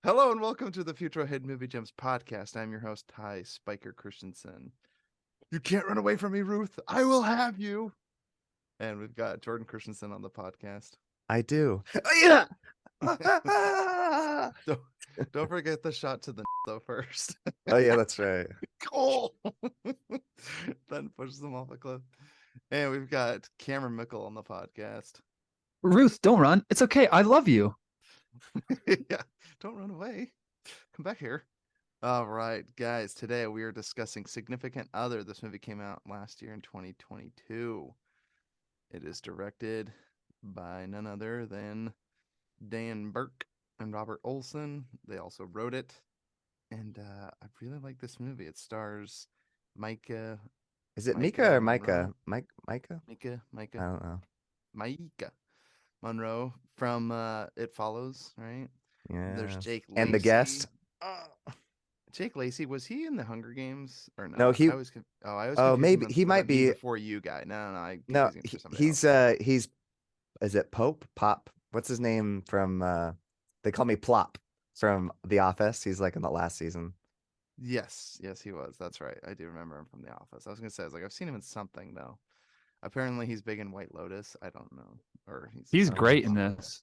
Hello and welcome to the Futro Hidden Movie Gems podcast. I'm your host, Ty Spiker Christensen. You can't run away from me, Ruth. I will have you. And we've got Jordan Christensen on the podcast. I do. Yeah. Don't forget the shot to the though first. Oh yeah, that's right. Cool. Then pushes them off a cliff. And we've got Cameron Mickle on the podcast. Ruth, don't run. It's okay. I love you. Yeah, don't run away. Come back here. All right, guys. Today we are discussing Significant Other. This movie came out last year in 2022. It is directed by none other than Dan Burke and Robert Olson. They also wrote it. And I really like this movie. It stars Maika. Is it Mika or Monroe. Maika? Maika? Maika. I don't know. Maika Monroe from It Follows, right? Yeah. There's Jake Lacey. And the guest. Jake Lacey, was he in the Hunger Games or no? No, he. I was maybe he might be before you guy. No. No, he's else. he's. Is it Pop? What's his name from? They call me Plop from The Office. He's like in the last season. Yes, he was. That's right. I do remember him from The Office. I was gonna say, I've seen him in something though. Apparently, he's big in White Lotus. I don't know, or he's great in this.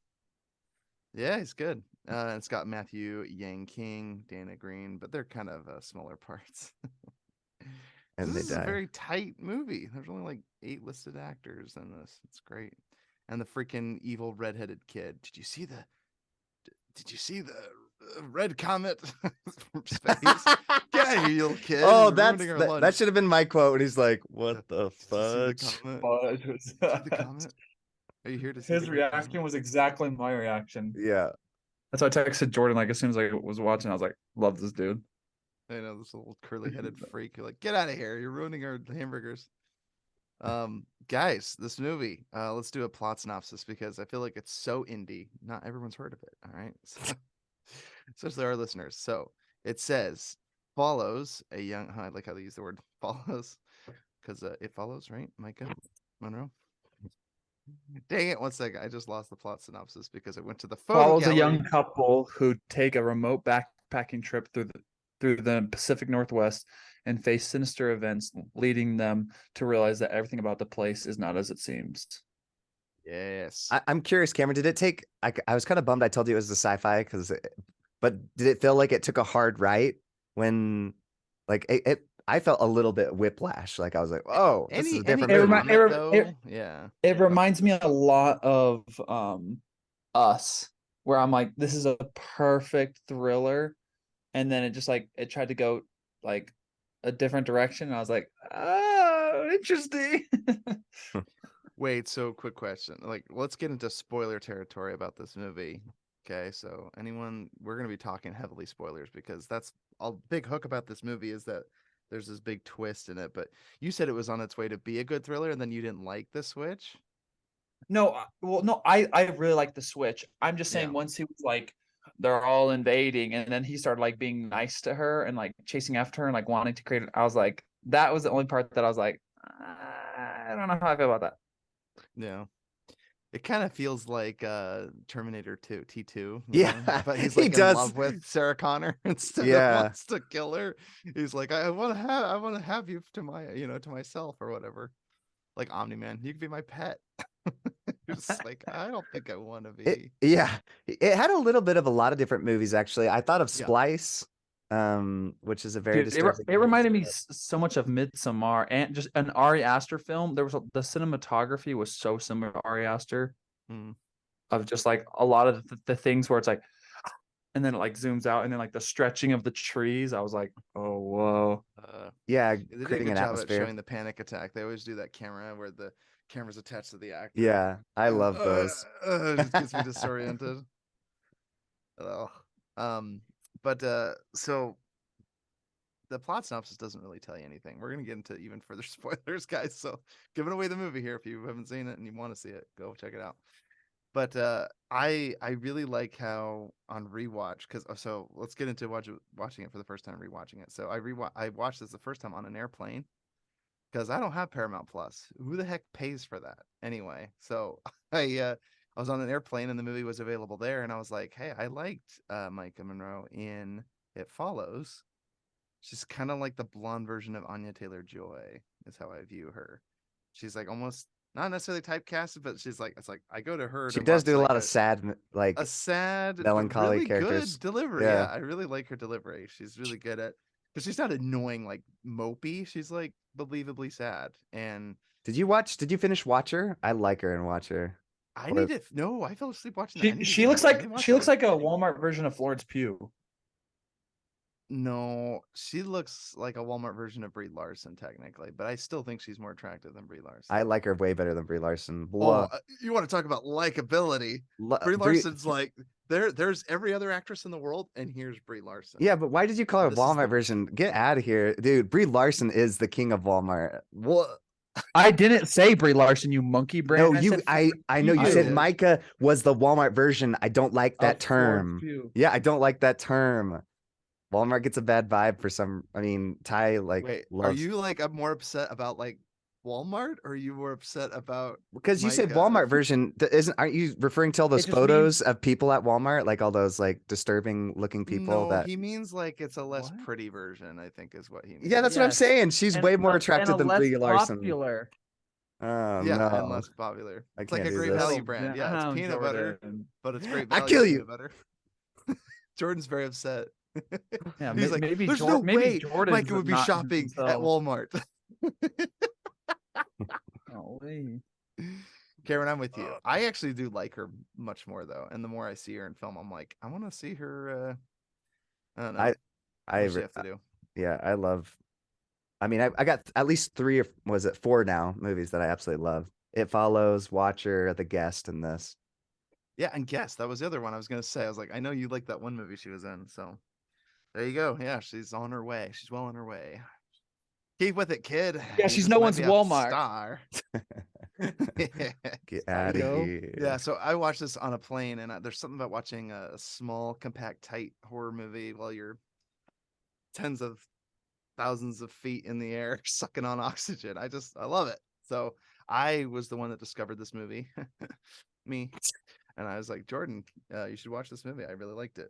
Yeah, he's good. It's got Matthew Yang King, Dana Green, but they're kind of smaller parts. And this is they die. a very tight movie. There's only like 8 listed actors in this. It's great. And the freaking evil redheaded kid. Did you see the red comet from space? Get out of here, you little kid. Oh, You're that should have been my quote when he's like, "What the Did fudge?" you see the comet? Are you here to see His the reaction comet? was exactly my reaction. Yeah. That's why I texted Jordan as soon as I was watching. I was like, "Love this dude." I know, this little curly-headed freak. You're like, get out of here! You're ruining our hamburgers. Guys, this movie. Let's do a plot synopsis because I feel like it's so indie. Not everyone's heard of it. All right, so, especially our listeners. So it says follows a young. I like how they use the word follows because it follows, right, Maika Monroe? Dang it! 1 second, I just lost the plot synopsis because I went to the photo Follows gallery. a young couple who take a remote backpacking trip through the Pacific Northwest and face sinister events, leading them to realize that everything about the place is not as it seems. Yes. I'm curious, Cameron. Did it take? I was kind of bummed. I told you it was the Sci-Fi but did it feel like it took a hard right when, like it? I felt a little bit whiplash. Like I was like, "Oh, this is a different movie." Yeah. It reminds me a lot of Us, where I'm like, this is a perfect thriller, and then it tried to go like a different direction, and I was like, oh, interesting. Wait, so quick question. Like, let's get into spoiler territory about this movie. Okay, so we're going to be talking heavily spoilers because that's a big hook about this movie is that there's this big twist in it. But you said it was on its way to be a good thriller, and then you didn't like the switch. No, I really like the switch. I'm just saying, once he was like, they're all invading, and then he started like being nice to her and like chasing after her and like wanting to create it. I was like, that was the only part that I was like, I don't know how I feel about that. Yeah. It kind of feels like Terminator 2, T2. Yeah, but he's he like in does. love with Sarah Connor instead of wants to kill her. He's like, I want to have you to to myself or whatever. Like Omni-Man, you can be my pet. Just like, I don't think I want to be. It had a little bit of a lot of different movies actually. I thought of Splice, which is a very disturbing. It reminded me so much of Midsommar and just an Ari Aster film. The cinematography was so similar to Ari Aster, of just like a lot of the things where it's like, and then it like zooms out, and then like the stretching of the trees. I was like, oh whoa, they did a good job at showing the panic attack. They always do that camera where the camera's attached to the actor. Yeah, I love those. It just gets me disoriented. So the plot synopsis doesn't really tell you anything. We're gonna get into even further spoilers, guys. So giving away the movie here. If you haven't seen it and you want to see it, go check it out. But I really like how on rewatch, so let's get into watching it for the first time, rewatching it. So I watched this the first time on an airplane because I don't have Paramount Plus. Who the heck pays for that anyway? So I I was on an airplane and the movie was available there, and I was like, hey, I liked Maika Monroe in It Follows. She's kind of like the blonde version of Anya Taylor-Joy, is how I view her. She's like almost not necessarily typecasted, but she's like, it's like I go to her She to does watch do a like lot of sad, a like sad but melancholy really characters. good delivery. Yeah. Yeah, I really like her delivery. She's really good at, because she's not annoying like mopey. She's like believably sad. And Did you finish Watcher? I like her in Watcher. I Or need to no, I fell asleep watching that. I need to She get looks back. I like didn't watch she that looks one. like a Walmart version of Florence Pugh. No, she looks like a Walmart version of Brie Larson, technically, but I still think she's more attractive than Brie Larson. I like her way better than Brie Larson. Oh, you want to talk about likability? Brie Brie, Larson's like there's every other actress in the world, and here's Brie Larson. yeah, but why did you call her This is Walmart the version? Get out of here, dude. Brie Larson is the king of Walmart. What? I didn't say Brie Larson, you monkey brain. No, I said I know you I said did. Maika was the Walmart version. I don't like that of Florence term. Pugh. Yeah, I don't like that term. Walmart gets a bad vibe for some. I mean, Ty like Wait, are loves you like I'm more upset about like Walmart, or are you more upset about because you said Maika? Walmart version. Aren't you referring to all those It just means photos of people at Walmart, like all those like disturbing looking people No, that? he means like it's a less What? pretty version, I think is what he Yeah, that's what I'm means. Yes. saying. She's way more and attractive a than less Brie Larson. popular. Oh Yeah, and no, less popular. I It's like can't a do Great this. Value Settle brand. Yeah, it's down, peanut butter, Jordan. but it's Great I Value kill you. peanut butter. Jordan's very upset. Yeah, He's like, maybe there's no maybe way Jordan's Micah would be not shopping at himself. Walmart. Golly. Karen, I'm with you. I actually do like her much more though. And the more I see her in film, I'm like, I want to see her I don't know. I What I does she have to do? yeah, I love. I mean, I got at least three or was it four now movies that I absolutely love. It Follows, Watcher, The Guest, and this. Yeah, and Guess, that was the other one I was gonna say. I was like, I know you like that one movie she was in, so there you go. Yeah, she's on her way. She's well on her way. Keep with it, kid. Yeah, You she's just no might one's be a Walmart. star. Get out of Psycho. here. Yeah, so I watched this on a plane, and there's something about watching a small, compact, tight horror movie while you're tens of thousands of feet in the air, sucking on oxygen. I love it. So I was the one that discovered this movie, me, and I was like, Jordan, you should watch this movie. I really liked it.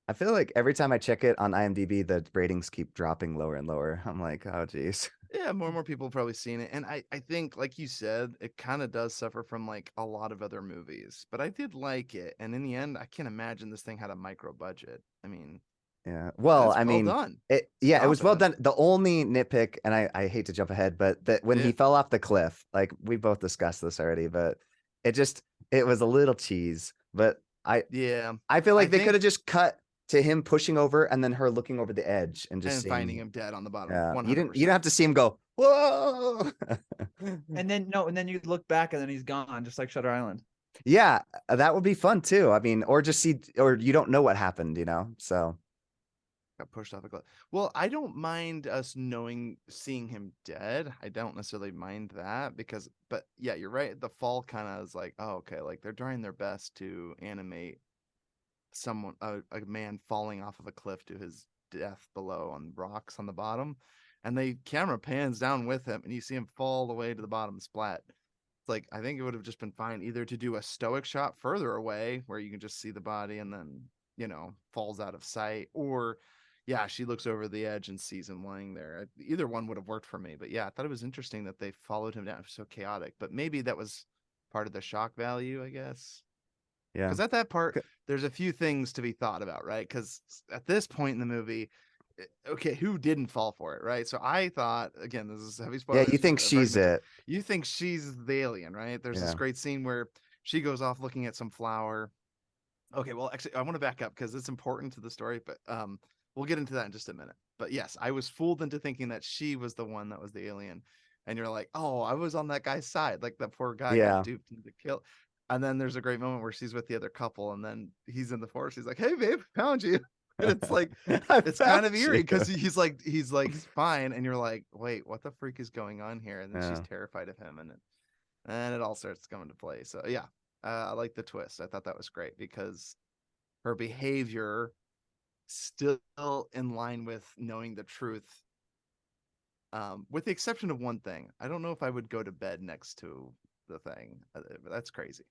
I feel like every time I check it on IMDb, the ratings keep dropping lower and lower. I'm like, oh geez. Yeah, more and more people have probably seen it. And I think, like you said, it kind of does suffer from like a lot of other movies. But I did like it. And in the end, I can't imagine this thing had a micro budget. I mean, Yeah. Well, it's I well mean, done. it was well Competent. done. The only nitpick, and I hate to jump ahead, but that when Yeah. he fell off the cliff, like we both discussed this already, but it was a little cheese. But Yeah. I feel I like they could think, have just cut to him pushing over and then her looking over the edge and just and finding seeing. him dead on the bottom. Yeah, you 100%. don't have to see him go, whoa. And then you look back and then he's gone, just like Shutter Island. Yeah, that would be fun too. I mean, or just see, or you don't know what happened, So Got pushed off a cliff. Well, I don't mind us seeing him dead. I don't necessarily mind that but yeah, you're right. The fall kind of is like, oh, okay, like they're trying their best to animate a man falling off of a cliff to his death below on rocks on the bottom, and the camera pans down with him, and you see him fall the way to the bottom splat. It's like I think it would have just been fine either to do a stoic shot further away where you can just see the body and then falls out of sight, or yeah, she looks over the edge and sees him lying there. Either one would have worked for me, but yeah, I thought it was interesting that they followed him down. It was so chaotic, but maybe that was part of the shock value, I guess. yeah. Because at that part, there's a few things to be thought about, right? Because at this point in the movie, okay, who didn't fall for it, right? So I thought, again, this is heavy Yeah, spoilers. you think I've already she's mentioned. it. You think she's the alien, right? There's this Yeah. great scene where she goes off looking at some flower. Okay, well, actually, I want to back up because it's important to the story, but we'll get into that in just a minute. But yes, I was fooled into thinking that she was the one that was the alien. And you're like, oh, I was on that guy's side. Like that poor guy Yeah. got duped into kill. And then there's a great moment where she's with the other couple, and then he's in the forest. He's like, "Hey, babe, found you." And it's like, it's kind of eerie because he's like fine, and you're like, "Wait, what the freak is going on here?" And then she's Yeah. terrified of him, and it all starts coming to play. So yeah, I like the twist. I thought that was great because her behavior still in line with knowing the truth. With the exception of one thing, I don't know if I would go to bed next to the thing. That's crazy.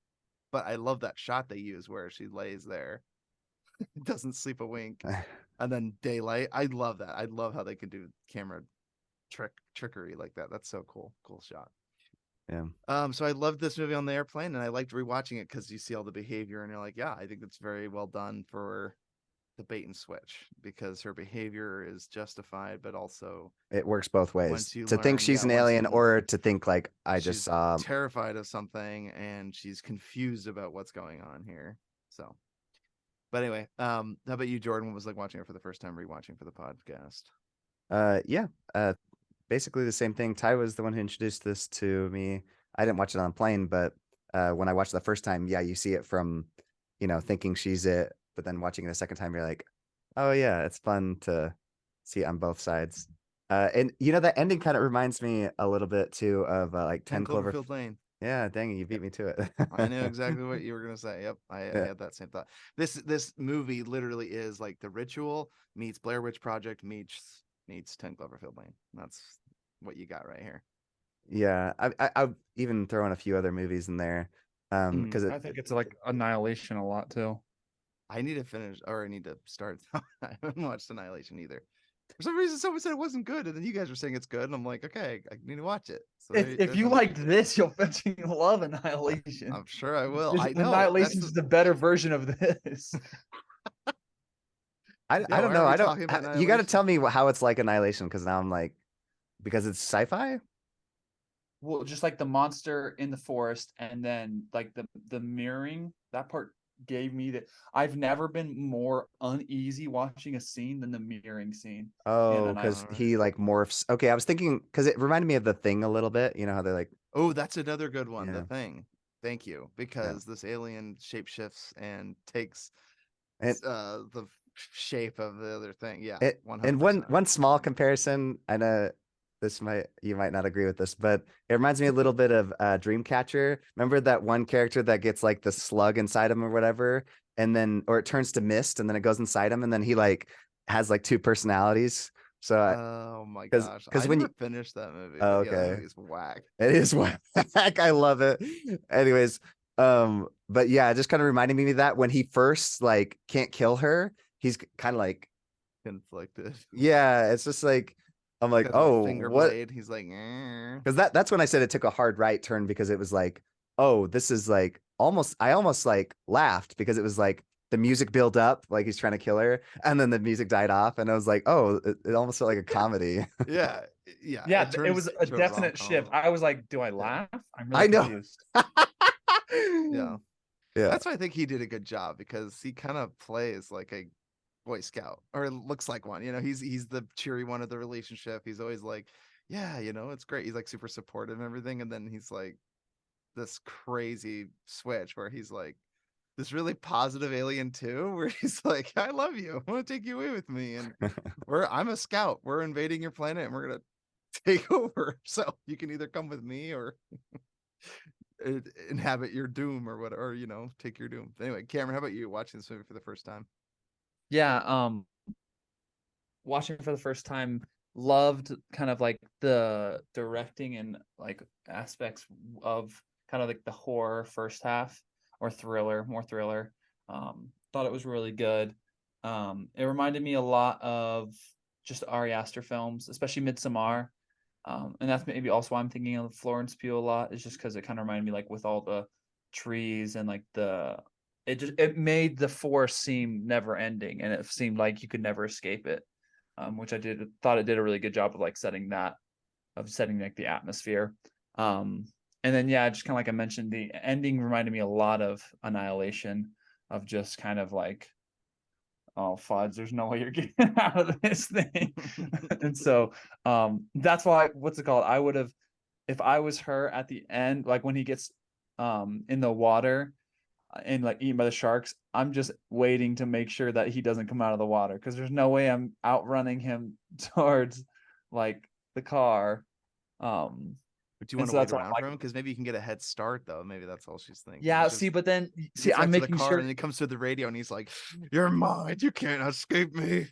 But I love that shot they use where she lays there, doesn't sleep a wink, and then daylight. I love that. I love how they can do camera trickery like that. That's so cool. Cool shot. Yeah. So I loved this movie on the airplane, and I liked rewatching it because you see all the behavior, and you're like, yeah, I think it's very well done for the bait and switch, because her behavior is justified, but also It works both ways. once you To think learn, she's yeah, an once alien, you or to think like I just she's saw. terrified of something and she's confused about what's going on here. So, but anyway, how about you, Jordan? What was like watching it for the first time, rewatching for the podcast? Yeah. Basically the same thing. Ty was the one who introduced this to me. I didn't watch it on a plane, but when I watched it the first time, yeah, you see it from, thinking she's it, but then watching it a second time, you're like, oh yeah, it's fun to see it on both sides. And that ending kind of reminds me a little bit too of like 10 10 Clover. Cloverfield Lane. Yeah, dang it, you beat me to it. I knew exactly what you were gonna say. Yep, I Yeah. had that same thought. This movie literally is like The Ritual meets Blair Witch Project meets 10 Cloverfield Lane. That's what you got right here. Yeah, I've even throw in a few other movies in there, because I think it's like Annihilation a lot too. I need to finish, or I need to start. I haven't watched Annihilation either. For some reason, someone said it wasn't good, and then you guys were saying it's good, and I'm like, okay, I need to watch it. So If you liked this, you'll eventually love Annihilation. I'm sure I will. Just I know Annihilation is the better version of this. I Yeah, don't why know. are we I don't. talking about You got to Annihilation? tell me how it's like Annihilation, because now I'm like, because it's sci-fi. Well, just like the monster in the forest, and then like the mirroring, that part gave me that. I've never been more uneasy watching a scene than the mirroring scene in Oh, because Annihilation. he like morphs. Okay, I was thinking because it reminded me of The Thing a little bit. You know how they're like, Oh, that's another good one. The yeah, Thing. Thank you, yeah, because this alien shapeshifts and takes and the shape of the other thing. Yeah, it, and one 100%. one small comparison. I know you might not agree with this, but it reminds me a little bit of Dreamcatcher. Remember that one character that gets like the slug inside him or whatever, and then or it turns to mist, and then it goes inside him, and then he like has like two personalities. So Oh my gosh, because I when never you finished that movie, oh, but yeah, that okay. movie is whack. It is whack. I love it. Anyways, but yeah, it just kind of reminded me of that when he first like can't kill her, he's kind of like, Conflicted. yeah, it's just like I'm He's like, got the oh, finger what? blade. He's like, Because that's when I said it took a hard right turn, because it was like, oh, this is like I almost like laughed because it was like the music built up, like he's trying to kill her, and then the music died off, and I was like, oh, it almost felt like a comedy. yeah, yeah. Yeah, It it turns was a to a rom definite shift. com. I was like, do I Yeah, laugh? I'm really I know. confused. yeah. Yeah. That's why I think he did a good job, because he kind of plays like a Boy Scout, or looks like one. He's the cheery one of the relationship. He's always like, yeah, it's great. He's like super supportive and everything, and then he's like this crazy switch where he's like this really positive alien too, where he's like, I love you, I want to take you away with me, and I'm a scout, we're invading your planet, and we're gonna take over, so you can either come with me or inhabit your doom, or whatever, or take your doom. Anyway, Cameron, how about you watching this movie for the first time? Yeah, watching it for the first time, loved kind of like the directing and like aspects of kind of like the horror first half, or more thriller. Thought it was really good. It reminded me a lot of just Ari Aster films, especially Midsommar. And that's maybe also why I'm thinking of Florence Pugh a lot, is just because it kind of reminded me, like, with all the trees and like it made the forest seem never ending, and it seemed like you could never escape it. Which I thought it did a really good job of setting like the atmosphere. And then yeah, just kind of like I mentioned, the ending reminded me a lot of Annihilation, of just kind of like, oh fudge, there's no way you're getting out of this thing. And so that's why, what's it called, I would have, if I was her at the end, like when he gets in the water and like eaten by the sharks, I'm just waiting to make sure that he doesn't come out of the water, because there's no way I'm outrunning him towards like the car. But do you And want to so wait that's why I'm around for like, him, because maybe you can get a head start, though? Maybe that's all she's thinking. yeah, Because see, but then he see, gets I'm back to the making car, sure. and he comes to the radio, and he's like, "You're mine. You can't escape me."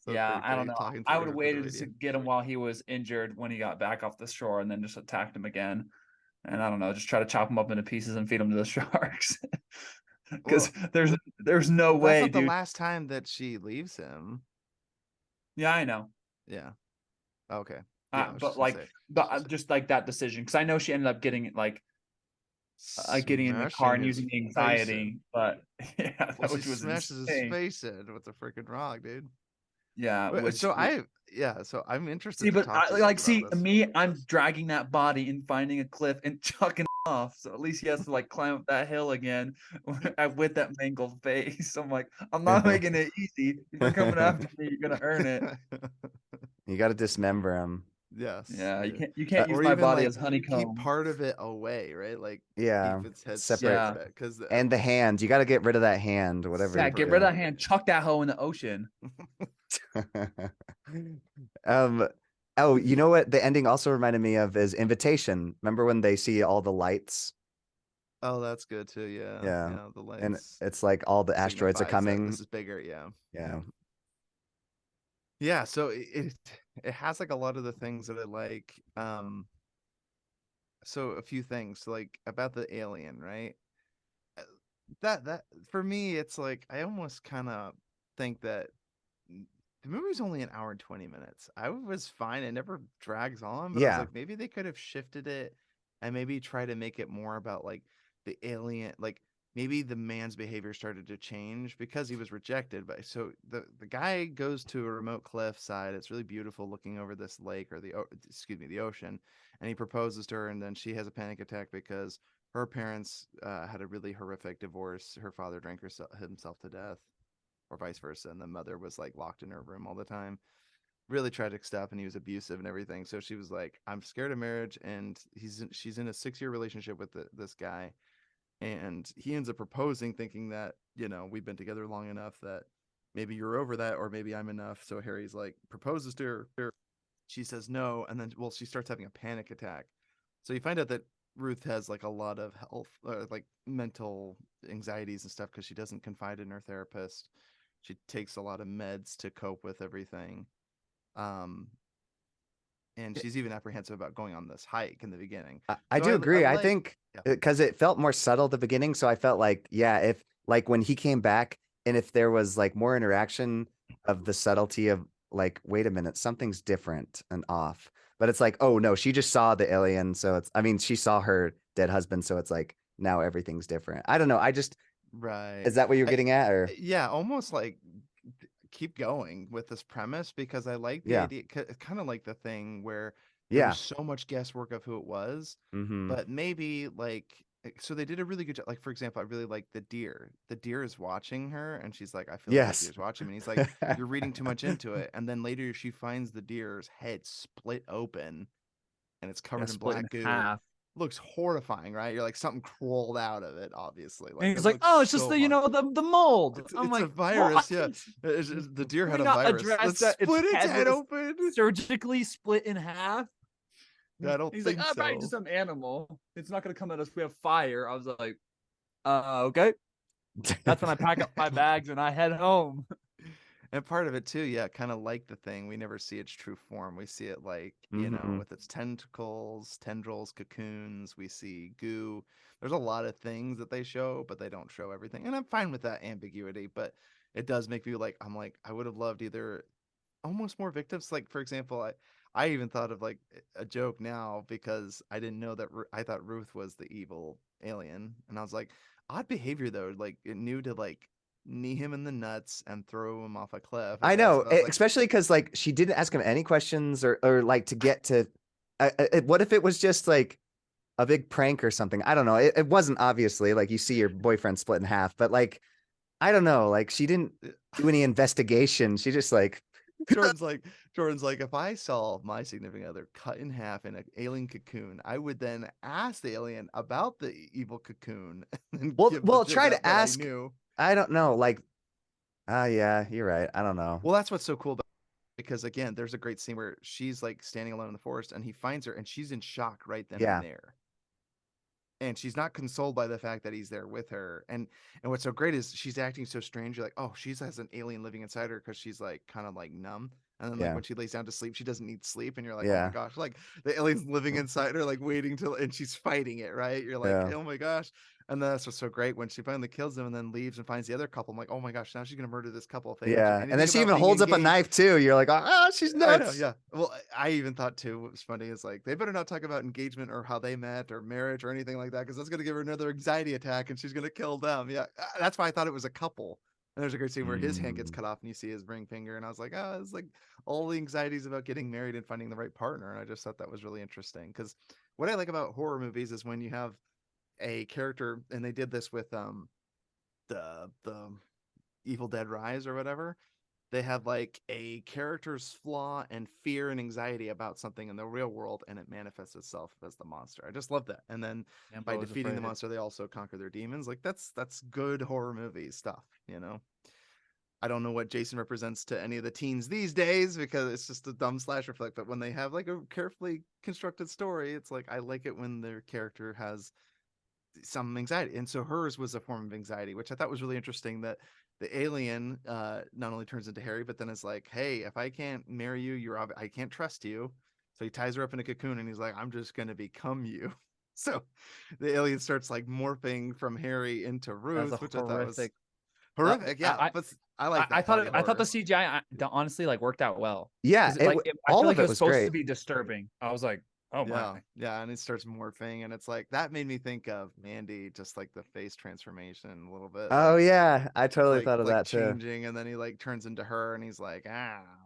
So Yeah, I don't creepy, know. talking I through would have her through the waited to radio. get him while he was injured, when he got back off the shore, and then just attacked him again. and I don't know, just try to chop them up into pieces and feed them to the sharks. Because Well, there's no well, that's way, not the dude. last time that she leaves him. Yeah, I know. Yeah. Okay. Yeah, I was But just gonna like, say. just like that decision, because I know she ended up getting like getting in the car Smashing and his using the face anxiety, in. but yeah, Well, she which was smashes his insane. face in with a freaking rock, dude. Yeah, So so I'm see, interested to but talk to you guys about see this. me, I'm dragging that body and finding a cliff and chucking it off. So at least he has to like climb up that hill again with that mangled face. I'm like, I'm not making it easy. If you're coming after me, you're gonna earn it. You got to dismember him. Yes. Yeah, Yeah. you can't use Or my even body like as keep honeycomb. part of it away, right? Like Yeah, keep its head separate. Yeah, separate because And the hand, you got to get rid of that hand, whatever yeah. you Get separate. rid of do. that hand. Chuck that hoe in the ocean. um, oh, you know what? The ending also reminded me of is Invitation. Remember when they see all the lights? Oh, that's good too. Yeah. Yeah, Yeah. The and lights it's like all the asteroids are signifies that coming. this is bigger. Yeah. Yeah, Yeah. So it has like a lot of the things that I like. So a few things like about the alien, right? Uh, that for me, it's like I almost kind of think that the movie's only an hour and 20 minutes. I was fine. It never drags on, but I was yeah, like, maybe they could have shifted it and maybe try to make it more about like the alien, like maybe the man's behavior started to change because he was rejected. But so the guy goes to a remote cliff side. It's really beautiful looking over this lake or excuse me, the ocean, and he proposes to her, and then she has a panic attack because her parents had a really horrific divorce. Her father drank himself to death or vice versa. And the mother was like locked in her room all the time. Really tragic stuff, and he was abusive and everything. So she was like, "I'm scared of marriage," and she's in a 6 year relationship with this guy, and he ends up proposing, thinking that we've been together long enough that maybe you're over that, or maybe I'm enough. So Harry's like proposes to her. She says no, and then she starts having a panic attack. So you find out that Ruth has like a lot of health, like mental anxieties and stuff because she doesn't confide in her therapist. She takes a lot of meds to cope with everything. Um, and she's even apprehensive about going on this hike in the beginning. I So do I agree. I like, think yeah, because it felt more subtle at the beginning, so I felt like, yeah, if like when he came back and if there was like more interaction of the subtlety of like, wait a minute, something's different and off. But it's like, oh no, she just saw the alien, so I mean, she saw her dead husband, so it's like now everything's different. I don't know. right. Is that what you're I, getting at, or yeah, almost like keep going with this premise because I like the yeah, idea. Kind of like the thing where there was yeah, so much guesswork of who it was, mm-hmm, but maybe like so they did a really good job. Like for example, I really like the deer. The deer is watching her, and she's like, "I feel like the yes, deer's watching me." And he's like, "You're reading too much into it." And then later she finds the deer's head split open, and it's Yeah, covered in split in black goo. half. Looks horrifying, right? You're like something crawled out of it. Obviously, And like it he's like, looks "Oh, it's just so the hard. the mold." I'm It's a like, virus, "What? yeah. The deer Can had we a not virus. address Let's that its split its head head was open. surgically split in half?" I don't He's like, think "Oh, probably just so. some animal. It's not gonna come at us. We have fire." I was like, okay." That's when I pack up my bags and I head home. And part of it too, yeah, kind of like the thing. We never see its true form. We see it like, mm-hmm. with its tentacles, tendrils, cocoons. We see goo. There's a lot of things that they show, but they don't show everything. And I'm fine with that ambiguity, but it does make me like, I'm like, I would have loved either almost more victims. Like for example, I even thought of like a joke now because I didn't know that I thought Ruth was the evil alien, and I was like, odd behavior though. Like it knew to like knee him in the nuts and throw him off a cliff, I I guess. know, And I was like, especially because like she didn't ask him any questions or like to get to. What if it was just like a big prank or something? I don't know. It wasn't obviously like you see your boyfriend split in half, but like I don't know. Like she didn't do any investigation. She just like Jordan's like Jordan's like, if I saw my significant other cut in half in an alien cocoon, I would then ask the alien about the evil cocoon and then give the well try jib to that I ask. knew. I don't know. Like yeah, you're right. I don't know. Well, that's what's so cool about because again, there's a great scene where she's like standing alone in the forest and he finds her and she's in shock right then and Yeah, there. And she's not consoled by the fact that he's there with her. And what's so great is she's acting so strange. You're like, oh, she has an alien living inside her because she's like kind of like numb. And then like Yeah. when she lays down to sleep, she doesn't need sleep, and you're like, oh my Yeah. gosh, like the alien's living inside her, like waiting till, and she's fighting it, right? You're like, Yeah. oh my gosh. And then that's what's so great when she finally kills him and then leaves and finds the other couple. I'm like, oh my gosh, now she's gonna murder this couple. If they don't do Yeah. And anything then she about even being holds up a engaged. knife too. You're like, oh, she's I know, nuts. yeah. Well, I even thought too, what was funny is like they better not talk about engagement or how they met or marriage or anything like that, because that's gonna give her another anxiety attack and she's gonna kill them. Yeah, that's why I thought it was a couple. And there's a great scene where his hand gets cut off and you see his ring finger, and I was like, oh, it's like all the anxieties about getting married and finding the right partner. And I just thought that was really interesting, because what I like about horror movies is when you have a character, and they did this with the Evil Dead Rise or whatever. They have like a character's flaw and fear and anxiety about something in the real world, and it manifests itself as the monster. I just love that. And then by Ambo is defeating the afraid. monster, they also conquer their demons. Like that's good horror movie stuff, you know. I don't know what Jason represents to any of the teens these days, because it's just a dumb slasher flick. But when they have like a carefully constructed story, it's like I like it when their character has some anxiety. And so hers was a form of anxiety, which I thought was really interesting, that the alien not only turns into Harry, but then is like, hey, if I can't marry you, I can't trust you. So he ties her up in a cocoon and he's like, I'm just gonna become you. So the alien starts like morphing from Harry into That's a Ruth, which I thought was horrific. horrific. Yeah, I but I like I that thought body I thought the horror. CGI honestly like worked out well. Yeah. Because I All feel of like it it was was supposed great. to be disturbing. I was like, oh Yeah, my. yeah, and it starts morphing, and it's like that made me think of Mandy, just like the face transformation a little bit, Oh like yeah. I totally thought of like that too. changing, and then he like turns into her and he's like,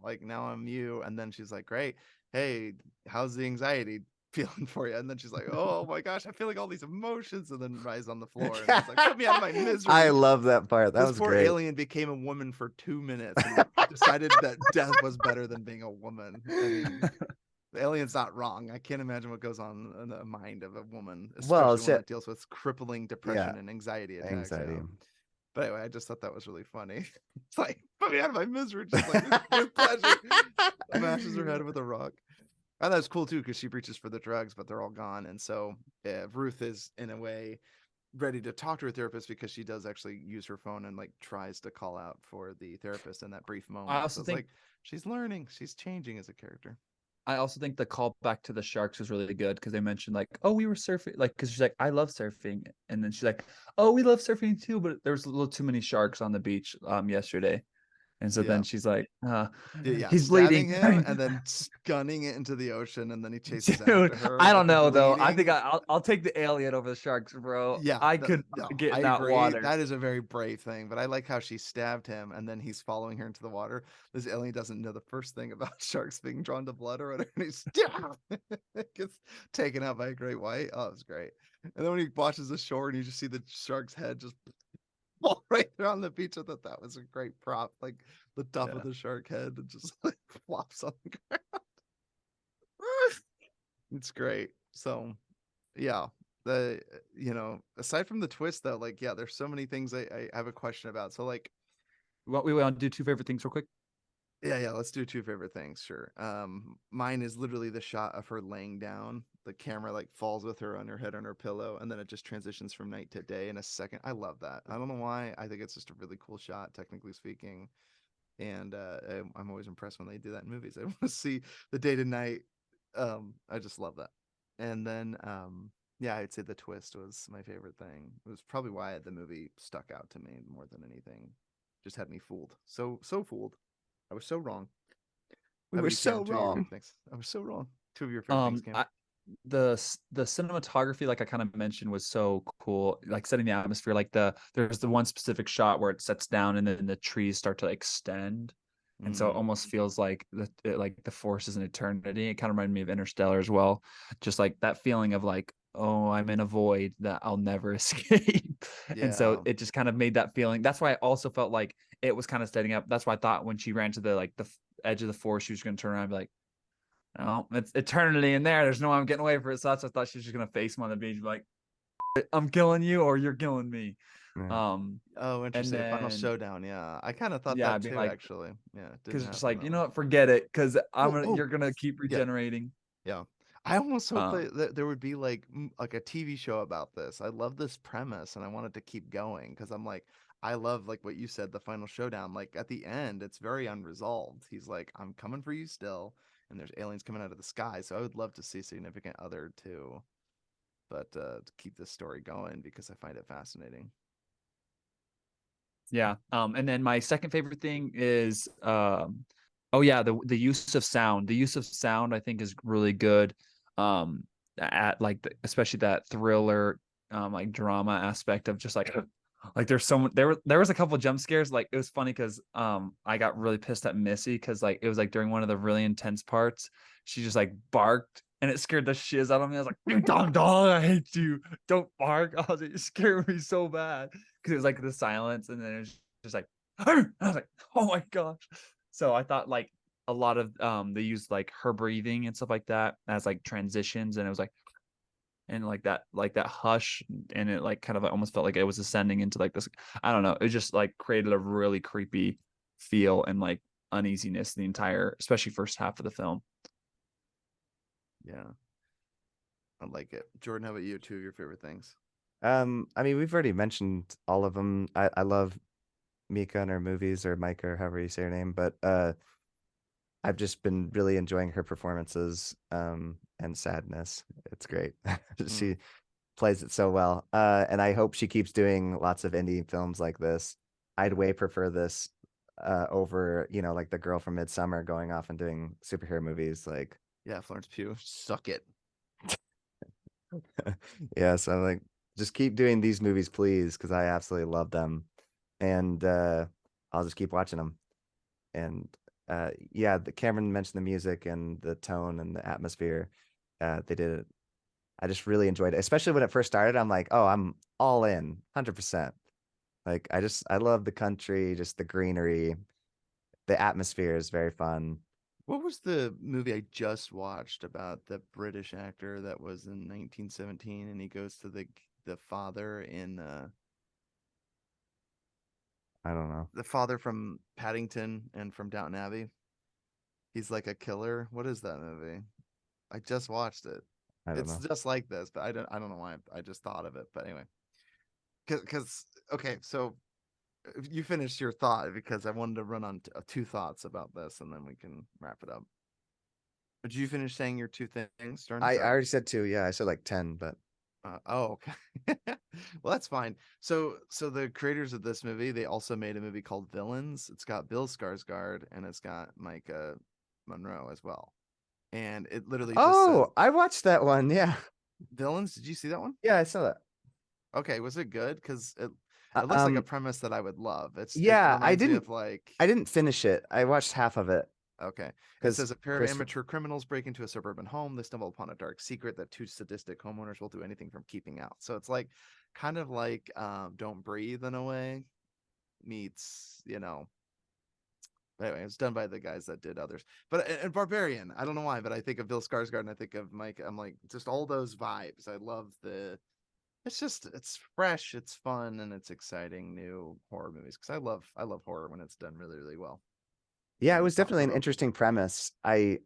like now I'm you. And then she's like, great, hey, how's the anxiety feeling for you? And then she's like, oh my gosh, I'm feeling all these emotions, and then rise on the floor, and he's like, put me out of my I misery. love that part. That This was poor great. alien became a woman for 2 minutes and decided that death was better than being a woman. I mean, the alien's not wrong. I can't imagine what goes on in the mind of a woman, Well, especially one shit. that deals with crippling Yeah. depression and anxiety attacks. Anxiety. Yeah. But anyway, I just thought that was really funny. It's like, put me out of my misery, just like with pleasure. Smashes her head with a rock. And that's cool too, because she reaches for the drugs, but they're all gone. And so Ruth is in a way ready to talk to her therapist, because she does actually use her phone and like tries to call out for the therapist in that brief I moment. So also it's think like she's learning, she's changing as a character. I also think the call back to the sharks was really good because they mentioned like, oh, we were surfing, like, because she's like, I love surfing, and then she's like, oh, we love surfing too, but there was a little too many sharks on the beach yesterday, and so then Yeah. she's like, Yeah, he's stabbing bleeding. him and then gunning it into the ocean, and then he chases Dude, after her I with don't the know though. I think bleeding. I'll take the alien over the sharks, bro. Yeah, I could no, not get I in that agree. water. That is a very brave thing, but I like how she stabbed him and then he's following her into the water. This alien doesn't know the first thing about sharks being drawn to blood or whatever. And he's gets taken out by a great white. Oh, it was great. And then when he watches the shore and you just see the shark's head just fall right there on the beach, I thought that was a great prop. Like the top Yeah. of the shark head and just like flops on the ground. It's great. So yeah, the aside from the twist though, like yeah, there's so many things I have a question about. So like What we want to do two favorite things real quick. yeah, let's do two favorite things. Sure. Mine is literally the shot of her laying down. The camera like falls with her on her head on her pillow, and then it just transitions from night to day in a second. I love that. I don't know why. I think it's just a really cool shot, technically speaking. And I'm always impressed when they do that in movies. I want to see the day to night. I just love that. And then yeah, I'd say the twist was my favorite thing. It was probably why the movie stuck out to me more than anything. Just had me fooled. So fooled. I was so wrong. We How were about you, Cam? so Two of your wrong. favorite things. I was so wrong. Two of your favorite things, Cam. The cinematography, like I kind of mentioned, was so cool, like setting the atmosphere. Like there's the one specific shot where it sets down and then the trees start to extend, and so it almost feels like the force is an eternity. It kind of reminded me of Interstellar as well, just like that feeling of like, oh, I'm in a void that I'll never escape. And so Yeah. it just kind of made that feeling. That's why I also felt like it was kind of setting up. That's why I thought when she ran to the edge of the forest, she was going to turn around and be like, oh, it's eternity in there. There's no way I'm getting away from it. So that's, I thought she was just gonna face him on the beach, like, I'm killing you or you're killing me. Yeah. Oh, And interesting. A final then showdown. Yeah, I kind of thought yeah, that being too. like, Actually, yeah, it didn't because just happen like, that you way. know what, forget it, because Oh, you're gonna keep yeah, regenerating. yeah. I almost hope Um, that there would be like a TV show about this. I love this premise, and I wanted to keep going because I'm like, I love like what you said, the final showdown. Like at the end, it's very unresolved. He's like, "I'm coming for you still," and there's aliens coming out of the sky. So I would love to see Significant Other too, but to keep this story going because I find it fascinating. Yeah. And then my second favorite thing is oh yeah, the use of sound. The use of sound I think is really good. At like especially that thriller like drama aspect of just like there's so there was a couple of jump scares. Like it was funny because I got really pissed at Missy because like it was like during one of the really intense parts, she just like barked and it scared the shiz out of me. I was like, "You dong dong, I hate you. Don't bark." I was like, it scared me so bad because it was like the silence and then it was just like I was like, oh my gosh. So I thought like a lot of they used like her breathing and stuff like that as like transitions and it was like and like that hush and it like kind of almost felt like it was ascending into like this. I don't know, it just like created a really creepy feel and like uneasiness the entire especially first half of the film. Yeah, I like it. Jordan, how about you? Two of your favorite things? I mean, we've already mentioned all of them. I love Mika and her movies, or Micah, or however you say her name, but I've just been really enjoying her performances and Sadness. It's great. Mm, She plays it so well. And I hope she keeps doing lots of indie films like this. I'd way prefer this over, like the girl from Midsummer going off and doing superhero movies. Like, yeah, Florence Pugh, suck it. yeah, so I'm like, just keep doing these movies, please, because I absolutely love them. And I'll just keep watching them. And yeah, the Cameron mentioned the music and the tone and the atmosphere. They did it. I just really enjoyed it, especially when it first started. I'm like, oh, I'm all in, 100%. Like, I love the country, just the greenery, the atmosphere is very fun. What was the movie I just watched about the British actor that was in 1917 and he goes to the father in I don't know. the father from Paddington and from Downton Abbey? He's like a killer. What is that movie? I just watched it. I don't It's know. just like this, but I don't know why I just thought of it. But anyway, because okay, so you finished your thought because I wanted to run on two thoughts about this and then we can wrap it up. Did you finish saying your two things, Jordan? I Sorry. already said two. Yeah, I said like 10, but Oh, okay. Well, that's fine. So the creators of this movie, they also made a movie called Villains. It's got Bill Skarsgård and it's got Maika Monroe as well. And it literally just says oh, I watched that one. Yeah. Villains. Did you see that one? Yeah, I saw that. Okay, was it good? Because Uh, it looks like a um, premise that I would love. It yeah, reminds me of like I didn't finish it. I watched half of it okay. It because says a pair of Chris, amateur criminals break into a suburban home. They stumble upon a dark secret that two sadistic homeowners will do anything from keeping out. So it's like kind of like Don't Breathe in a way meets, anyway, it's done by the guys that did others. But and Barbarian, I don't know why, but I think of Bill Skarsgård and I think of Mike. I'm like just all those vibes. I love it's fresh, it's fun, and it's exciting new horror movies because I love horror when it's done really, really well yeah, it and was thought definitely an provoking. interesting premise. I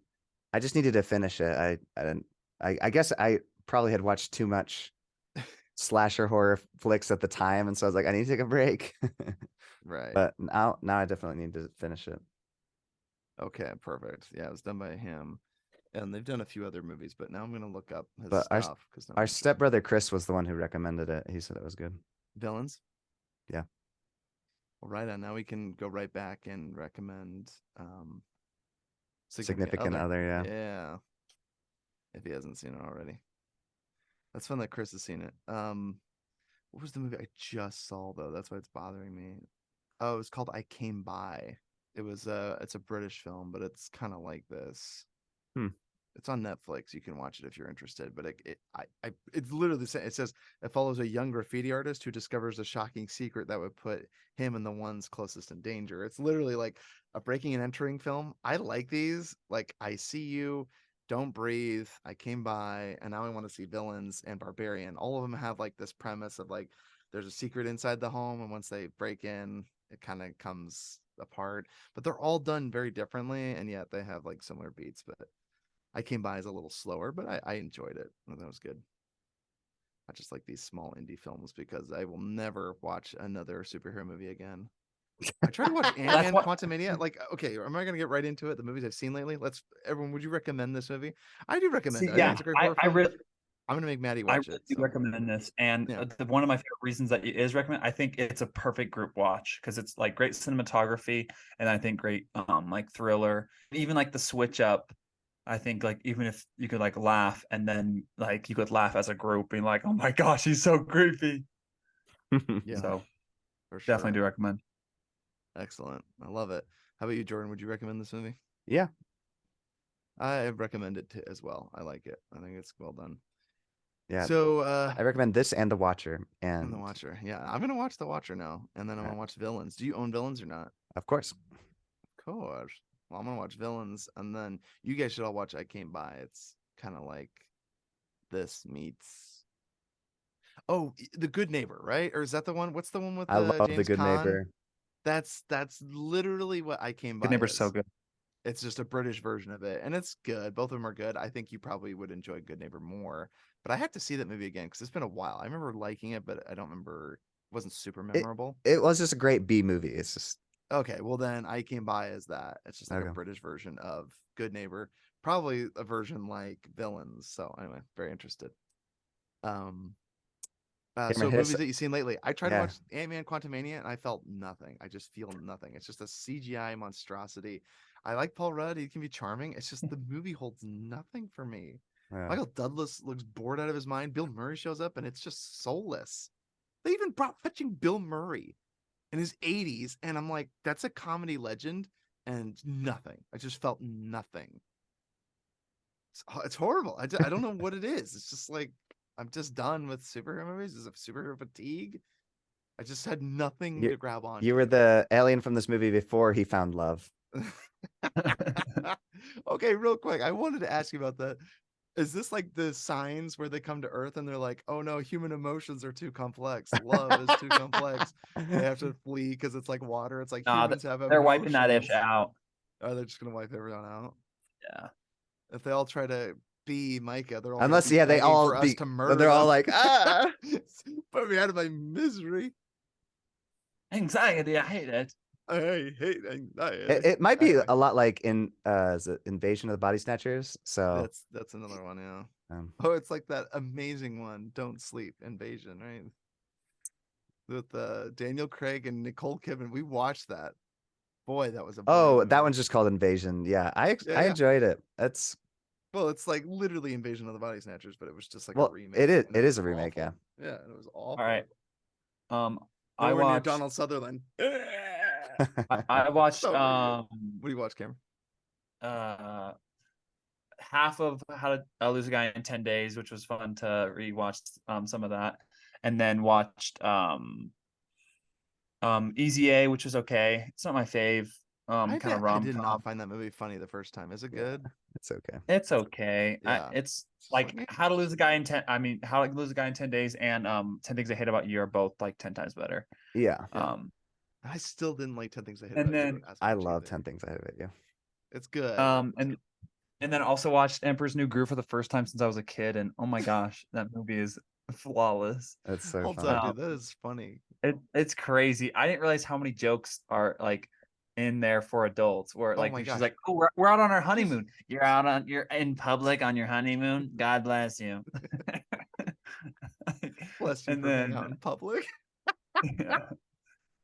just needed to finish it. I didn't. I guess I probably had watched too much slasher horror flicks at the time, and so I was like, I need to take a break. Right. But now I definitely need to finish it. Okay, perfect. Yeah, it was done by him. And they've done a few other movies, but now I'm gonna look up his But stuff because I'm our interested. stepbrother Chris was the one who recommended it. He said it was good. Villains. Yeah, Well, right on. Now we can go right back and recommend Significant significant Other. other. Yeah. Yeah, if he hasn't seen it already. That's fun that Chris has seen it. What was the movie I just saw though? That's why it's bothering me. Oh, it was called I Came By. It's a British film, but it's kind of like this. Hmm. It's on Netflix. You can watch it if you're interested. But it's literally it says it follows a young graffiti artist who discovers a shocking secret that would put him and the ones closest in danger. It's literally like a breaking and entering film. I like these. Like I See You, Don't Breathe, I Came By, and now I want to see Villains and Barbarian. All of them have like this premise of like there's a secret inside the home, and once they break in, it kind of comes apart. But they're all done very differently, and yet they have like similar beats. But I Came By as a little slower, but I enjoyed it. That was good. I just like these small indie films because I will never watch another superhero movie again. I tried to watch Ant-Man Quantumania. Like, okay, am I gonna get right into it? The movies I've seen lately. Everyone, would you recommend this movie? I do recommend it. I think it's a great horror film. I'm gonna make Maddie watch it. I really recommend this, and one of my favorite reasons that it is recommend. I think it's a perfect group watch because it's like great cinematography, and I think great like thriller. Even like the switch up, I think like even if you could like laugh, and then like you could laugh as a group, being like, oh my gosh, he's so creepy. Yeah, so for sure. definitely do recommend. Excellent, I love it. How about you, Jordan? Would you recommend this movie? Yeah, I recommend it as well. I like it. I think it's well done. Yeah. So I recommend this and The Watcher. And The Watcher. Yeah, I'm gonna watch The Watcher now, and then I'm gonna watch Villains. Do you own Villains or not? Of course. Of course. Well, I'm gonna watch Villains, and then you guys should all watch I Came By. It's kind of like this meets. Oh, The Good Neighbor, right? Or is that the one? What's the one with I love James The Good Caan? Neighbor. That's literally what I Came By. Good Neighbor's so good. It's just a British version of it, and it's good. Both of them are good. I think you probably would enjoy Good Neighbor more, but I have to see that movie again because it's been a while. I remember liking it, but I don't remember. It wasn't super memorable. It was just a great B movie. It's just okay. Well, then I Came By as that. It's just like a British version of Good Neighbor, probably a version like Villains. So anyway, very interested. So movies that you've seen lately. I tried to watch Ant-Man Quantumania and I felt nothing. I just feel nothing. It's just a CGI monstrosity. I like Paul Rudd. He can be charming. It's just the movie holds nothing for me. Michael Douglas looks bored out of his mind. Bill Murray shows up and it's just soulless. They even brought fetching Bill Murray in his 80s. And I'm like, that's a comedy legend and nothing. I just felt nothing. It's horrible. I don't know what it is. It's just like, I'm just done with superhero movies. Is it superhero fatigue? I just had nothing to grab on. You were the alien from this movie before he found love. Okay, real quick. I wanted to ask you about that. Is this like the signs where they come to Earth and they're like, oh no, human emotions are too complex. Love is too complex. They have to flee because it's like water. It's like humans have emotions. They're wiping that ish out. Oh, they're just going to wipe everyone out? Yeah. If they all try to be Maika, they're all unless they all for us to murder they're all them. like put me out of my misery. Anxiety, I hate it. I hate anxiety. It might be a lot like in is it Invasion of the Body Snatchers. So that's another one, yeah. Oh, it's like that amazing one, Don't Sleep, Invasion, right? With Daniel Craig and Nicole Kidman. We watched that. Boy, that was a that one's just called Invasion. Yeah, I enjoyed it. Well, it's like literally Invasion of the Body Snatchers, but it was just like a remake. It is a remake, yeah. Yeah, it was awful. All right. I watched Donald Sutherland. I watched what do you watch, Cameron? Half of How to Lose a Guy in 10 Days, which was fun to rewatch some of that. And then watched Easy A, which was okay. It's not my fave. Kind of rom-com. I did not find that movie funny the first time. Is it good? It's okay. It's okay. Yeah. It's like How to Lose a Guy in 10. I mean, How to Lose a Guy in 10 Days and 10 Things I Hate About You are both like 10 times better. Yeah. I still didn't like 10 Things I Hate About You. And then I love 10 Things I Hate About You. It's good. And then also watched Emperor's New Groove for the first time since I was a kid, and oh my gosh, that movie is flawless. That's so funny. Dude, that is funny. It's crazy. I didn't realize how many jokes are like in there for adults. Where like she's like, "Oh, we're out on our honeymoon. You're in public on your honeymoon. God bless you." Bless you and for then being out in public. Yeah.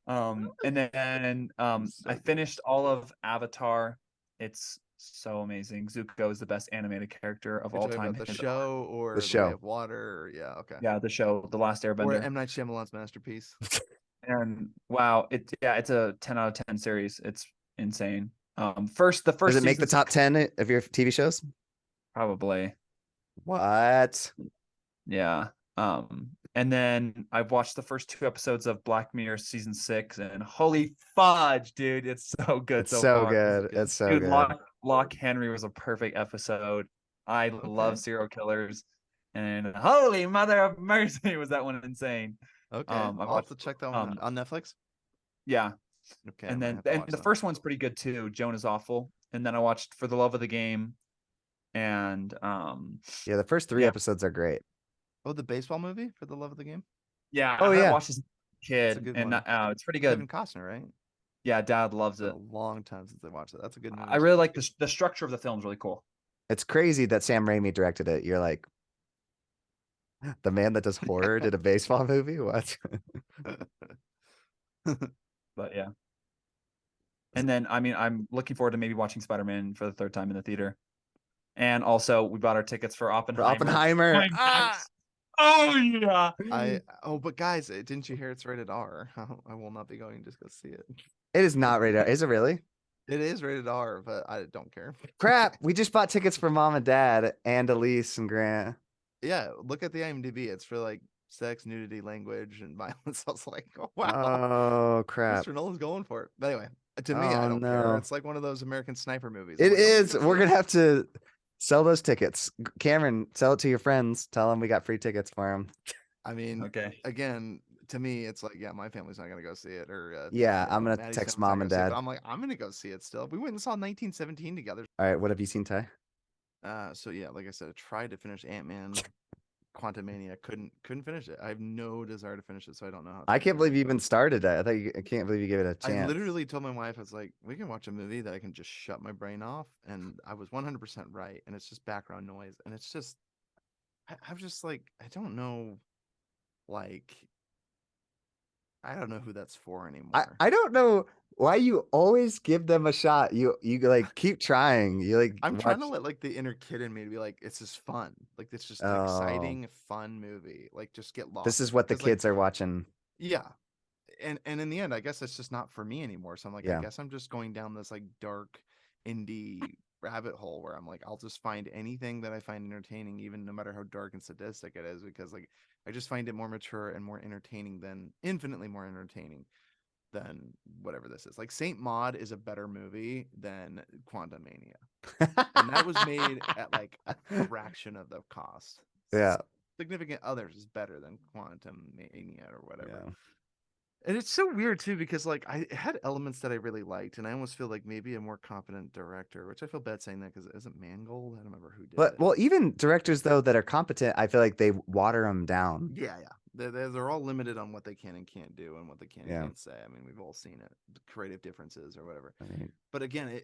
And then I finished all of Avatar. It's so amazing. Zuko is the best animated character of all time. The show or the show? Way of Water? Yeah, okay. Yeah, the show, The Last Airbender. Or M. Night Shyamalan's masterpiece. And wow, it's a 10 out of 10 series. It's insane. The first Does it make the top 10 of your TV shows? Probably. What? Yeah. And then I've watched the first 2 episodes of Black Mirror season 6, and holy fudge, dude, it's so good. It's so good. It's so good. Lock Henry was a perfect episode. I love serial killers, and holy mother of mercy, was that one insane? Okay, I'll have to check that one on Netflix. Yeah. Okay. And then the first one's pretty good too. Joan is Awful. And then I watched For the Love of the Game, and the first 3 episodes are great. Oh, the baseball movie For the Love of the Game. Yeah, Oh I haven't yeah. watched this as a It's a kid, good and one. it's pretty good. Kevin Costner, right? Yeah, Dad loves It's been it. a long time since I watched it. That's a good I movie. really like the structure of the film is really cool. It's crazy that Sam Raimi directed it. You're like, the man that does horror did a baseball movie? What? But yeah. And then I mean, I'm looking forward to maybe watching Spider-Man for the third time in the theater. And also, we bought our tickets for For Oppenheimer. Oppenheimer. Ah! Oh yeah. But guys, didn't you hear it's rated R? I will not be going to go see it. It is not rated R. Is it really? It is rated R, but I don't care. Crap. We just bought tickets for mom and dad and Elise and Grant. Yeah, look at the IMDb. It's for like sex, nudity, language, and violence. I was like, oh wow, Oh, crap. Mr. Nolan's going for it. But anyway, to me, I Oh, don't care. no. It's like one of those American Sniper movies. It I'm gonna is. go see We're it. going to have to sell those tickets. Cameron, sell it to your friends. Tell them we got free tickets for them. I mean, Okay. again, to me, it's like, yeah, my family's not gonna go see it, or Yeah, I'm going to Maddie's text family's not mom gonna and see it. dad. But I'm like, I'm gonna go see it still. We went and saw 1917 together. All right. What have you seen, Ty? So yeah, like I said, I tried to finish Ant-Man, Quantumania, couldn't finish it. I have no desire to finish it, so I don't know how. It's I gonna can't turn believe out, you but even started it. I can't believe you gave it a I chance. literally told my wife, I was like, we can watch a movie that I can just shut my brain off, and I was 100% right, and it's just background noise, and it's just, I'm just like, I don't know, like, I don't know who that's for anymore. I don't know why you always give them a shot. You like keep trying. You like I'm trying to watch. let like the inner kid in me to be like, it's just fun, like it's just an Oh, exciting, fun movie, like just get this lost is in it, what the because like, kids are watching. yeah, and in the end, I guess it's just not for me anymore. So I'm like, I Yeah. guess I'm just going down this like dark indie rabbit hole where I'm like, I'll just find anything that I find entertaining, even no matter how dark and sadistic it is, because like I just find it more mature and more entertaining than infinitely more entertaining than whatever this is. Like Saint Maud is a better movie than Quantum Mania, and that was made at like a fraction of the cost. Yeah. Significant Others is better than Quantum Mania or whatever. Yeah. And it's so weird too, because like I had elements that I really liked, and I almost feel like maybe a more competent director, which I feel bad saying that because it isn't Mangold. I don't remember who did But it. well, even directors though that are competent, I feel like they water them down. Yeah, yeah. They're all limited on what they can and can't do and what they can and Yeah. can't say. I mean, we've all seen it, the creative differences or whatever. I mean, But again,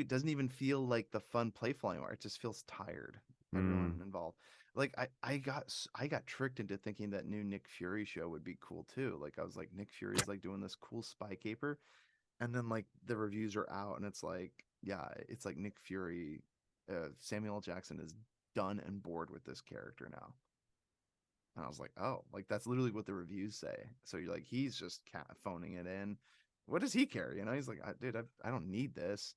doesn't even feel like the fun, playful anymore. It just feels tired. Everyone involved. Like I got tricked into thinking that new Nick Fury show would be cool too. Like I was like, Nick Fury's like doing this cool spy caper, and then like the reviews are out, and it's like, yeah, it's like Nick Fury, Samuel L. Jackson is done and bored with this character now. And I was like, oh, like that's literally what the reviews say. So you're like, he's just phoning it in. What does he care? You know, he's like, dude, I don't need this.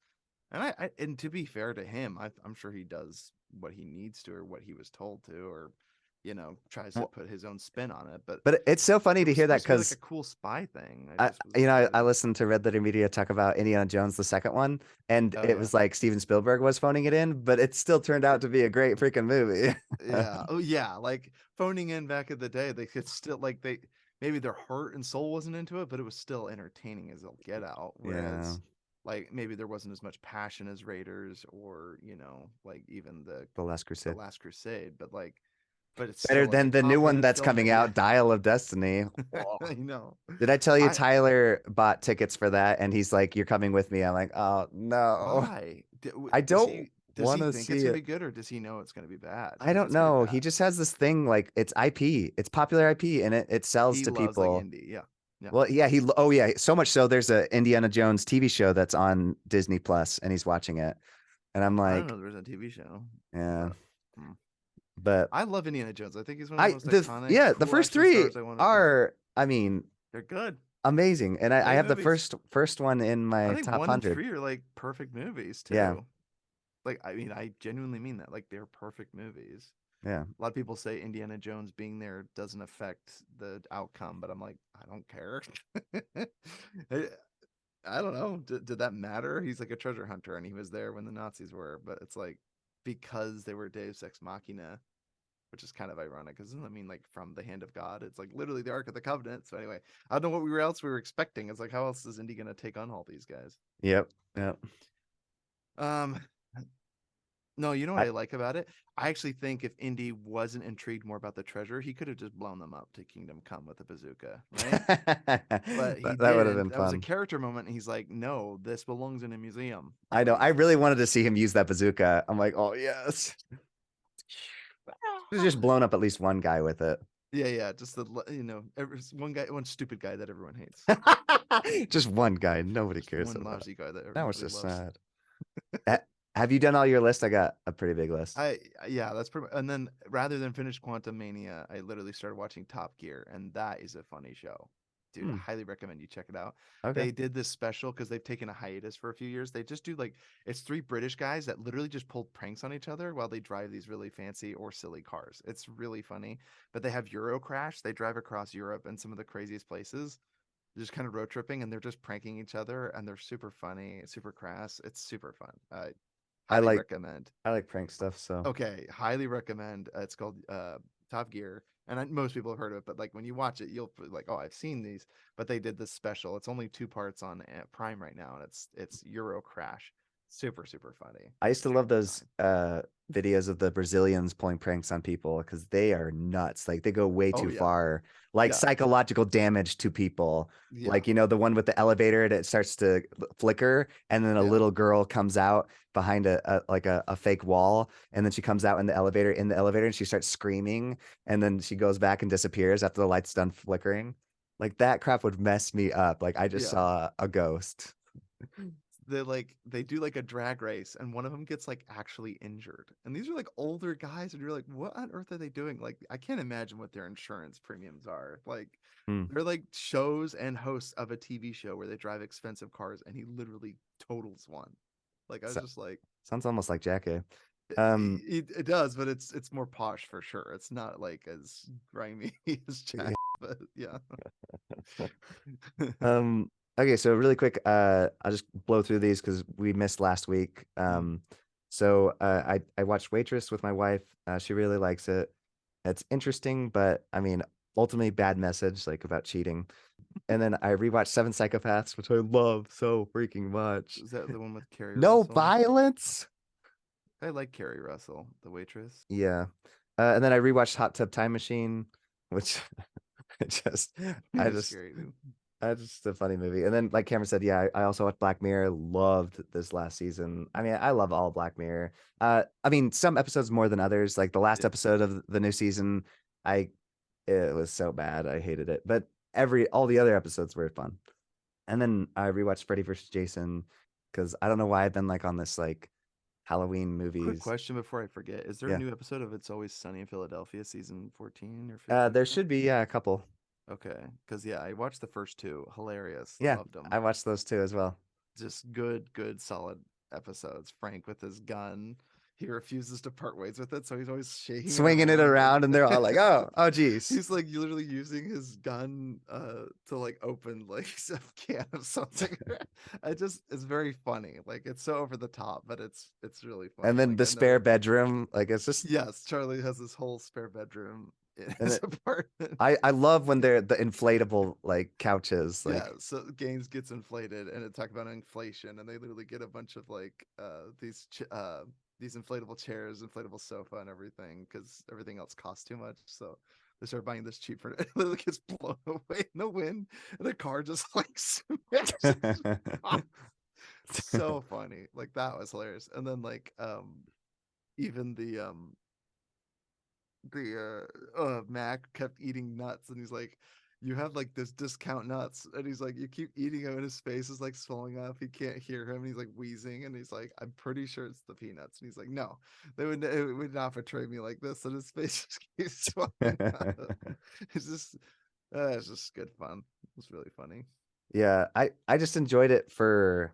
And and to be fair to him, I'm sure he does what he needs to or what he was told to, or tries to well, put his own spin on it. But but it's so funny it to was hear that supposed to be like a because cool spy thing. I I, just was you know, I really, listened to Red Letter Media talk about Indiana Jones, the second one, and oh it yeah, was like Steven Spielberg was phoning it in, but it still turned out to be a great freaking movie. yeah, oh yeah, like phoning in back in the day, they could still like maybe their heart and soul wasn't into it, but it was still entertaining as they'll get out. Yeah. Whereas like maybe there wasn't as much passion as Raiders or like even The Last the Crusade. Last Crusade, but it's Better still like than the new one confident, that's still coming yeah. out, Dial of Destiny. Oh. You know, Did I tell you I Tyler bought tickets for that and he's like, "You're coming with me." I'm like, "Oh no, why I does don't does want he to think it's see gonna it." be good, or does he know it's gonna be bad? I If don't it's gonna be know. bad, He just has this thing like it's IP, it's popular IP, and it sells he to loves like people. indie, yeah, yeah. Well, yeah, oh yeah, so much so there's a Indiana Jones TV show that's on Disney Plus, and he's watching it, and I'm I don't know like, there was a TV show, yeah, but. Hmm. but I love Indiana Jones. I think he's one of the most iconic, the cool first action three stars. I want to, yeah, are, I mean, they're good. amazing, and I Great have the movies. first one in I my think top 1 and 3 100. are like perfect movies Yeah, too. Like, I mean, I genuinely mean that. Like, they're perfect movies. yeah. A lot of people say Indiana Jones being there doesn't affect the outcome, but I'm like, I don't care. I I don't know. Did that matter? He's like a treasure hunter, and he was there when the Nazis were. But it's like because they were Deus Ex Machina, which is kind of ironic because doesn't that mean like from the hand of God? It's like literally the Ark of the Covenant. So anyway, I don't know what we were expecting. It's like how else is Indy gonna take on all these guys? Yep. Anyway. Yep. Um No, you know what I I like about it? I actually think if Indy wasn't intrigued more about the treasure, he could have just blown them up to Kingdom Come with a bazooka, right? But he that would have didn't. been That was a fun. character moment. And he's like, no, this belongs in a museum. I know. I Like, really wanted to see him use that bazooka. I'm like, oh yes. He's just blown up at least one guy with it. yeah. Just one guy, one stupid guy that everyone hates. Just one guy. Nobody Just cares one about. lousy guy that That was nobody just loves. sad. Have you done all your list? I got a pretty big list. Yeah, that's pretty. And then rather than finish Quantum Mania, I literally started watching Top Gear, and that is a funny show, dude. I Hmm. highly recommend you check it out. Okay. They did this special because they've taken a hiatus for a few years. They just do like it's three British guys that literally just pull pranks on each other while they drive these really fancy or silly cars. It's really funny. But they have Euro Crash. They drive across Europe and some of the craziest places. They're just kind of road tripping, and they're just pranking each other, and they're super funny, super crass. It's super fun. I Highly like recommend. I like prank stuff. So Okay, highly recommend. It's called Top Gear, and most people have heard of it. But like when you watch it, you'll be like, "Oh, I've seen these." But they did this special. It's only 2 parts on Prime right now, and it's Euro Crash. Super super funny. I used to love Super those videos of the Brazilians pulling pranks on people because they are nuts. Like they go way Oh too yeah, far. Like yeah, psychological damage to people. yeah, Like, the one with the elevator and it starts to flicker, and then a yeah, little girl comes out behind a fake wall, and then she comes out in the elevator and she starts screaming, and then she goes back and disappears after the light's done flickering. Like that crap would mess me up. Like I just yeah. saw a ghost. They do like a drag race, and one of them gets like actually injured, and these are like older guys, and you're like, what on earth are they doing? Like I can't imagine what their insurance premiums are. Like Hmm. they're like shows and hosts of a TV show where they drive expensive cars, and he literally totals one. Like I was So, just like, sounds almost like Jackie. it, Um, it does, but it's more posh for sure. It's not like as grimy as Jack, but yeah. Um, okay, so really quick, I'll just blow through these because we missed last week. So I watched Waitress with my wife. She really likes it. It's interesting, but I mean, ultimately bad message, like about cheating. And then I rewatched Seven Psychopaths, which I love so freaking much. Is that the one with Carrie No Russell? violence. I like Carrie Russell, the waitress. Yeah. And then I rewatched Hot Tub Time Machine, which just I It's just great, dude. That's just a funny movie. And then, like Cameron said, yeah, I also watched Black Mirror. Loved this last season. I mean, I love all Black Mirror. I mean, some episodes more than others. Like the last Yeah. episode of the new season, it was so bad. I hated it. But all the other episodes were fun. And then I rewatched Freddy vs. Jason because I don't know why I've been like on this like Halloween Quick movies. question before I forget. Is there a Yeah. new episode of It's Always Sunny in Philadelphia, season 14 or 15? There should be, yeah, a couple. Okay. Because, yeah, I watched the first two. Hilarious. Yeah, Loved them. I watched those too as well. Just good, solid episodes. Frank with his gun. He refuses to part ways with it, so he's always shaking Swinging it it around. around, and they're all like, oh, geez. He's like literally using his gun to like open like some can of something. It's very funny. Like it's so over the top, but it's really funny. And then Like the I spare know, bedroom, like it's just yes, Charlie has this whole spare bedroom in and his apartment. I love when they're the inflatable like couches, Yeah, like so Gaines gets inflated, and it talk about inflation, and they literally get a bunch of like these inflatable chairs, inflatable sofa, and everything because everything else costs too much. So they start buying this cheap for it. Literally gets blown away in the wind, and the car just like smashes. So funny, like that was hilarious. And then like even the Mac kept eating nuts, and he's like, you have like this discount nuts, and he's like, you keep eating them, and his face is like swelling up, he can't hear him, and he's like wheezing, and he's like, I'm pretty sure it's the peanuts, and he's like, no, it would not betray me like this, and his face just keeps swelling up. it's just it's just good fun. It's really funny. yeah, I just enjoyed it for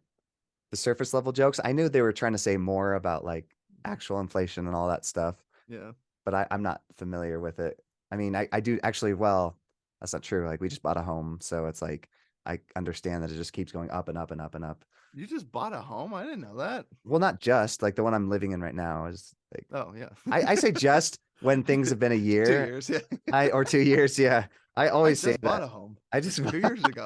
the surface level jokes. I knew they were trying to say more about like actual inflation and all that stuff, Yeah, but I'm not familiar with it. I mean, I do actually, well, that's not true. Like we just bought a home, so it's like I understand that it just keeps going up and up and up and up. you just bought a home? I didn't know that. Well, not just like the one I'm living in right now is like Oh yeah. I say just when things have been a Two year, years, yeah. or 2 years, yeah. I I always say just bought that. a home. I just like 2 years ago.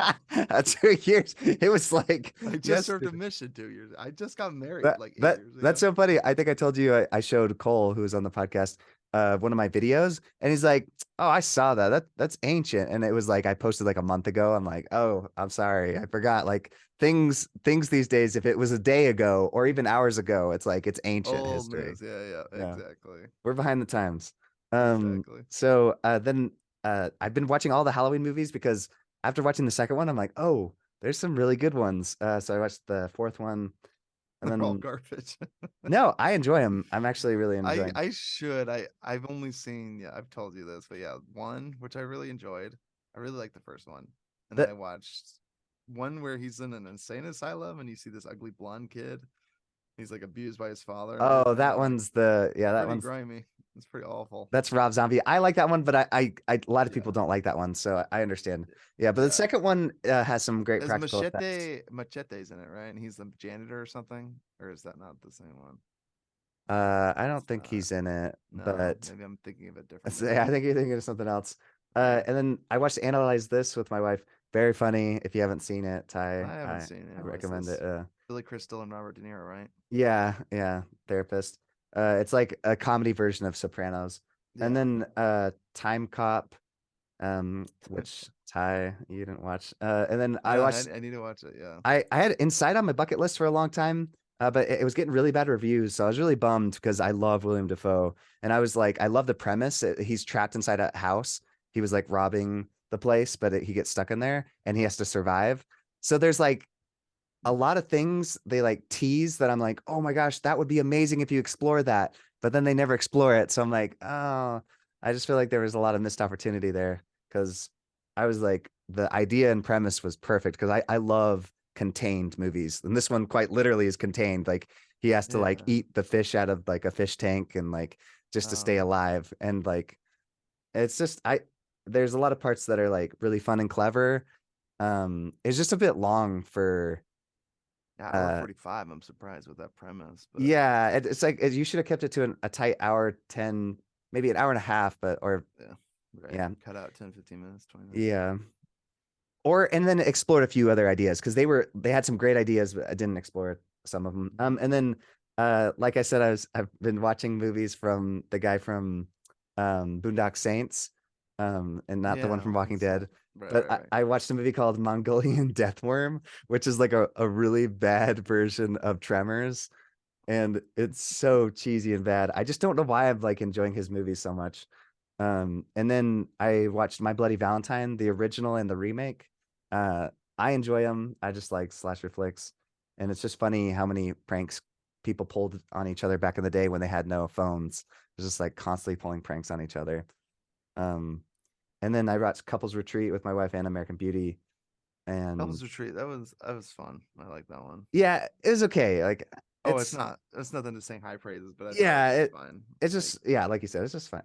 2 years. It was like I just served a yesterday. mission 2 years. I just got married That like 8 that years that's ago. so funny. I think I told you I showed Cole, who was on the podcast, one of my videos, and he's like, "Oh, I saw that. That's ancient." And it was like I posted like a month ago. I'm like, "Oh, I'm sorry, I forgot." Like things these days, if it was a day ago or even hours ago, it's like it's ancient Old history. news. Yeah, Yeah, exactly. we're behind the times. Exactly. So then I've been watching all the Halloween movies because after watching the second one, I'm like, "Oh, there's some really good ones." So I watched the fourth one. And They're all then garbage. no, I enjoy them. I'm actually really enjoying. I should. I've only seen, yeah, I've told you this, but yeah, one which I really enjoyed. I really liked the first one. And then The I watched one where he's in an insane asylum and you see this ugly blonde kid. He's like abused by his father and oh, everything. that And like one's the yeah, that pretty one's grimy. It's pretty awful. that's Rob Zombie. I like that one, but a lot of people Yeah. don't like that one, so I understand. Yeah, but the Yeah. second one has some great Is practical effects. Machete's in it, right? And he's the janitor or something? Or is that not the same one? I don't It's think not. he's in it, No, but maybe I'm thinking of it I differently. think you're thinking of something else. Yeah. And then I watched Analyze This with my wife. Very funny. If you haven't seen it, I Ty, haven't seen I Analyze recommend This. it. Billy Crystal and Robert De Niro, right? Yeah, therapist. It's like a comedy version of Sopranos. And Yeah. then Time Cop, which Ty you didn't watch. And then I Yeah, watched I need to watch it. Yeah. I had Inside on my bucket list for a long time, but it was getting really bad reviews, so I was really bummed because I love William Dafoe, and I was like, I love the premise. He's trapped inside a house. He was like robbing the place, but he gets stuck in there, and he has to survive. So there's like a lot of things they like tease that I'm like, oh my gosh, that would be amazing if you explore that, but then they never explore it. So I'm like, oh, I just feel like there was a lot of missed opportunity there because I was like, the idea and premise was perfect because I love contained movies, and this one quite literally is contained. Like he has to like Yeah. eat the fish out of like a fish tank and like just to stay Oh. alive, and like it's just there's a lot of parts that are like really fun and clever. It's just a bit long for Yeah, hour uh 45. I'm surprised with that premise, but yeah, it's like you should have kept it to a tight hour 10, maybe an hour and a half, but or yeah. Right. yeah, Cut out 10, 15 minutes, 20 minutes. yeah, or and then explored a few other ideas because they had some great ideas, but I didn't explore some of them. And then like I said, I've been watching movies from the guy from Boondock Saints, and not the one Yeah. from Walking Dead. But Right. I watched a movie called Mongolian Deathworm, which is like a really bad version of Tremors, and it's so cheesy and bad. I just don't know why I'm like enjoying his movies so much. And then I watched My Bloody Valentine, the original and the remake. Uh, I enjoy them. I just like slasher flicks, and it's just funny how many pranks people pulled on each other back in the day when they had no phones. It was just like constantly pulling pranks on each other. Um, and then I watched Couples Retreat with my wife and American Beauty, and Hell's Retreat. That was fun. I like that one. yeah, it was okay. Like Oh, it's it's not. It's nothing to sing high praises, but I thought it yeah, was fine. it's Like, just yeah, like you said, it's just fun.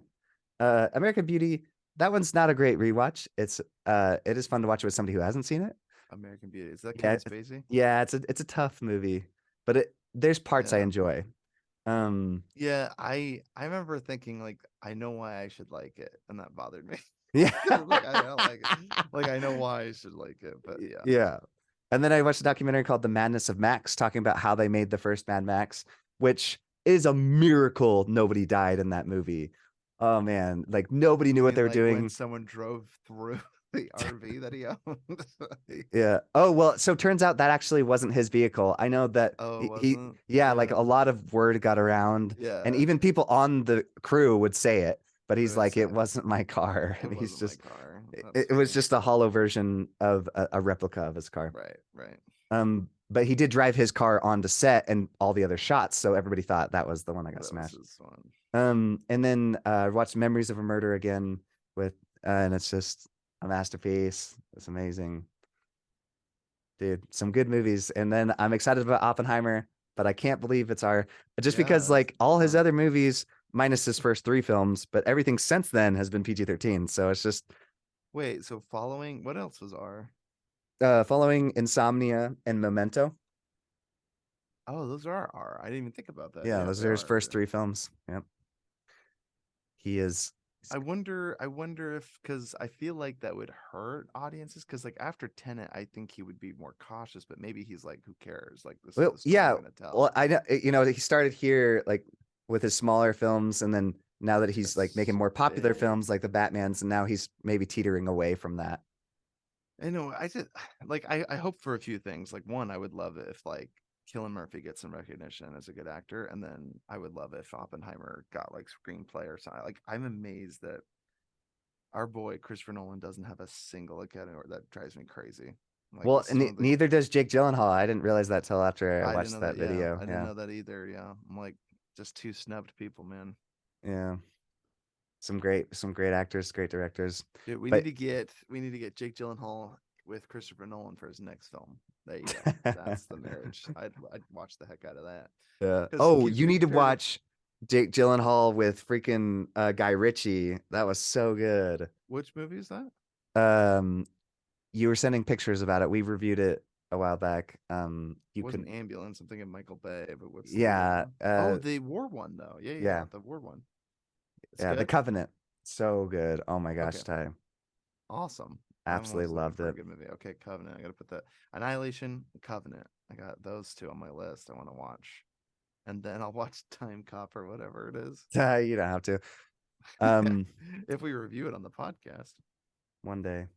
American Beauty, that one's not a great rewatch. It is fun to watch it with somebody who hasn't seen it. American Beauty. Is that Yeah, Kevin Spacey? yeah, it's a tough movie, but there's parts I Yeah. enjoy. Um, Yeah, I remember thinking like I know why I should like it, and that bothered me. yeah, 'Cause, like I don't like it. Like I know why I should like it, but yeah. yeah. And then I watched a documentary called The Madness of Max, talking about how they made the first Mad Max, which is a miracle nobody died in that movie. Oh man, like nobody knew You what mean they were like when doing. someone drove through the RV that he owned? Yeah. Oh, well, so turns out that actually wasn't his vehicle. I know that Oh, it he wasn't? yeah, like Yeah. a lot of word got around, and Yeah. even people on the crew would say it, but I he's would like, it say wasn't my car. it And he's wasn't my just, car. That's it was funny. just a hollow version of a replica of his car. Right. But he did drive his car onto set and all the other shots, so everybody thought that was the one that got That was smashed. his one. And then watched Memories of a Murder again with, and it's just a masterpiece. It's amazing. Dude, some good movies. And then I'm excited about Oppenheimer, but I can't believe it's our just because Yeah, it's like all his fun. other movies, minus his first three films, but everything since then has been PG-13. So it's just Wait, so following what else was R? following Insomnia and Memento. Oh, those are R. I didn't even think about that. Yeah, Yeah, those they are his are. first three films. Yep. He is I wonder if, because I feel like that would hurt audiences, because like after Tenet, I think he would be more cautious, but maybe he's like, who cares? Like, this is Well, the story I'm yeah. gonna Well, tell. I know, he started here like with his smaller films, and then now that He's got he's like making more so popular big. films like the Batmans, and now he's maybe teetering away from that. I know. I just like I hope for a few things. Like one, I would love it if like Cillian Murphy gets some recognition as a good actor, and then I would love if Oppenheimer got like screenplay or something. Like I'm amazed that our boy Christopher Nolan doesn't have a single Academy Award. That drives me crazy. Like Well, this is one of the neither does Jake Gyllenhaal. I didn't realize that till after I I didn't watched know that that. Yeah, video. I didn't Yeah, know that either. Yeah, I'm like just two snubbed people, man. yeah. Some great actors, great directors. Dude, But we need to get Jake Gyllenhaal with Christopher Nolan for his next film. There you go. That's the marriage. I'd watch the heck out of that. Because oh, keep you to be need to fair to watch Jake Gyllenhaal with freaking Guy Ritchie. That was so good. which movie is that? Um, you were sending pictures about it. We reviewed it a while back. It You wasn't can, Ambulance. I'm thinking Michael Bay, but what's the other yeah, one? Oh, the war one though. Yeah, yeah, yeah, the war one. It's yeah. The good. Covenant, so good. Oh my Okay, gosh, Ty, awesome. I'm always absolutely looking loved for a it. good movie. Okay, Covenant. I gotta put that Annihilation, Covenant. I got those two on my list. I want to watch, and then I'll watch Time Cop or whatever it is. You don't have to. Um, If we review it on the podcast one day.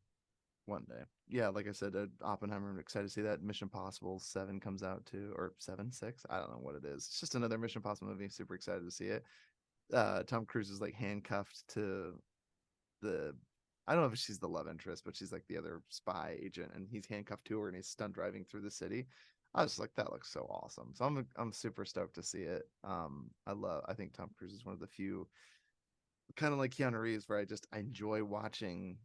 one day. Yeah, like I said, Oppenheimer, I'm excited to see that. Mission Possible 7 comes out too, or 7, 6. I don't know what it is. It's just another Mission Possible movie. Super excited to see it. Tom Cruise is like handcuffed to the, I don't know if she's the love interest, but she's like the other spy agent, and he's handcuffed to her and he's stunt driving through the city. I was like, that looks so awesome. So I'm super stoked to see it. I think Tom Cruise is one of the few, kind of like Keanu Reeves, where I enjoy watching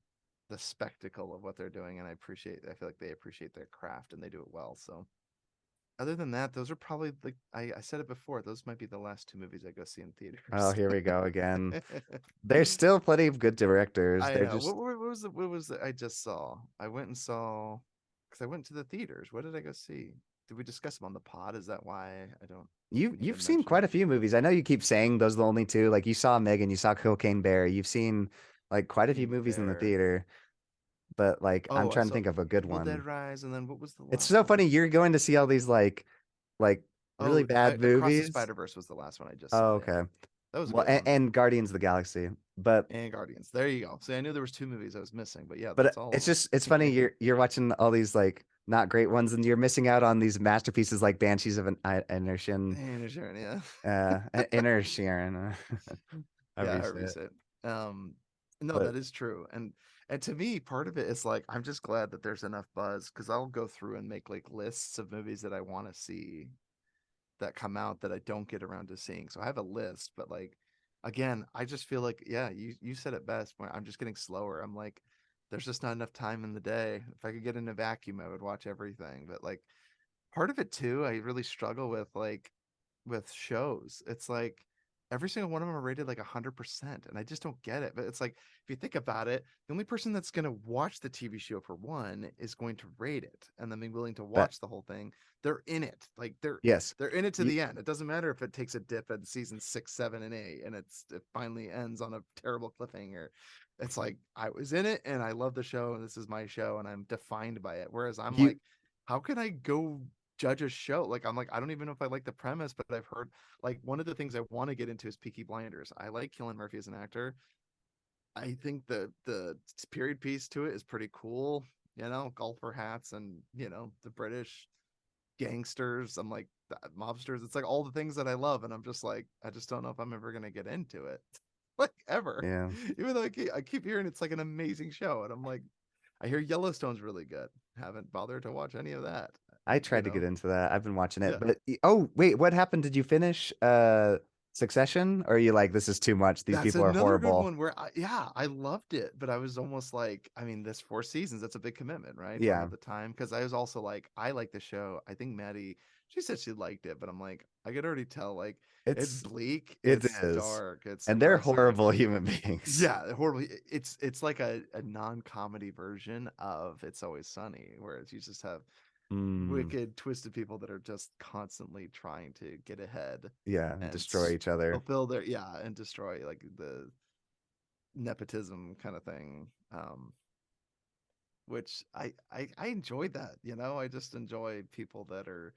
the spectacle of what they're doing, and I feel like they appreciate their craft and they do it well. So other than that, those are probably like I said it before, those might be the last two movies I go see in Oh, theaters. here we go again. There's still plenty of good directors. I They're know. just What was the I just saw? I went and saw, because I went to the theaters. What did I go see? Did we discuss them on the pod? Is that why I don't we you've didn't seen mention it? quite a few movies. I know you keep saying those are the only two. Like you saw Megan, you saw Cocaine Bear. You've seen like quite a few King movies in the Bear. theater. But like I'm Oh, I trying to saw think of a good Evil Dead one. Rise, and then what was the It's last so one? funny. You're going to see all these like really Oh, bad Across the movies. Spider Verse was the last one I just Oh, saw. Yeah, okay. that was a Well, good one. and Guardians of the Galaxy. But And Guardians. There you go. See, I knew there was two movies I was missing, but yeah, but that's all of them. it's funny you're watching all these like not great ones, and you're missing out on these masterpieces like Banshees of an Inisherin, And Sharon, yeah, Inisherin, however yeah, you say however you it. say it. No, But that is true, and to me, part of it is like I'm just glad that there's enough buzz, because I'll go through and make like lists of movies that I want to see that come out that I don't get around to seeing. So I have a list, but like again, I just feel like, yeah, you said it best. When I'm just getting slower. I'm like, there's just not enough time in the day. If I could get in a vacuum, I would watch everything. But like part of it too, I really struggle with shows. It's like every single one of them are rated like 100%, and I just don't get it. But it's like if you think about it, the only person that's going to watch the TV show for one is going to rate it and then be willing to that watch the whole thing. They're in it, like yes, they're in it to you, the end. It doesn't matter if it takes a dip at season 6, 7, and 8, and it finally ends on a terrible cliffhanger. It's like I was in it and I love the show and this is my show and I'm defined by it. Whereas I'm you like, how can I go judge a show? Like I'm like, I don't even know if I like the premise, but I've heard like one of the things I want to get into is Peaky Blinders. I like Cillian Murphy as an actor. I think the period piece to it is pretty cool. You know, golfer hats and the British gangsters. I'm like mobsters. It's like all the things that I love, and I'm just like, I just don't know if I'm ever gonna get into it, like ever. yeah. Even though I keep hearing it's like an amazing show, and I'm like, I hear Yellowstone's really good. Haven't bothered to watch any of that. I You tried to get know, into that. I've been watching it, yeah. but oh wait, what happened? Did you finish Succession? Or are you like this is too much? These That's people are another good horrible. one where yeah, I loved it, but I was almost like, I mean, this 4 seasons, that's a big commitment, right? For me Yeah, at the time. Because I was also like, I like the show. I think Maddie, she said she liked it, but I'm like, I could already tell, like, it's it's bleak, it it's is, dark, it's and they're depressing. horrible human beings. Yeah, horribly. It's like a non-comedy version of It's Always Sunny, whereas you just have Mm, wicked, twisted people that are just constantly trying to get ahead yeah, and destroy each other. fulfill their, yeah, and destroy like the nepotism kind of thing. Which I enjoyed that, you know. I just enjoy people that are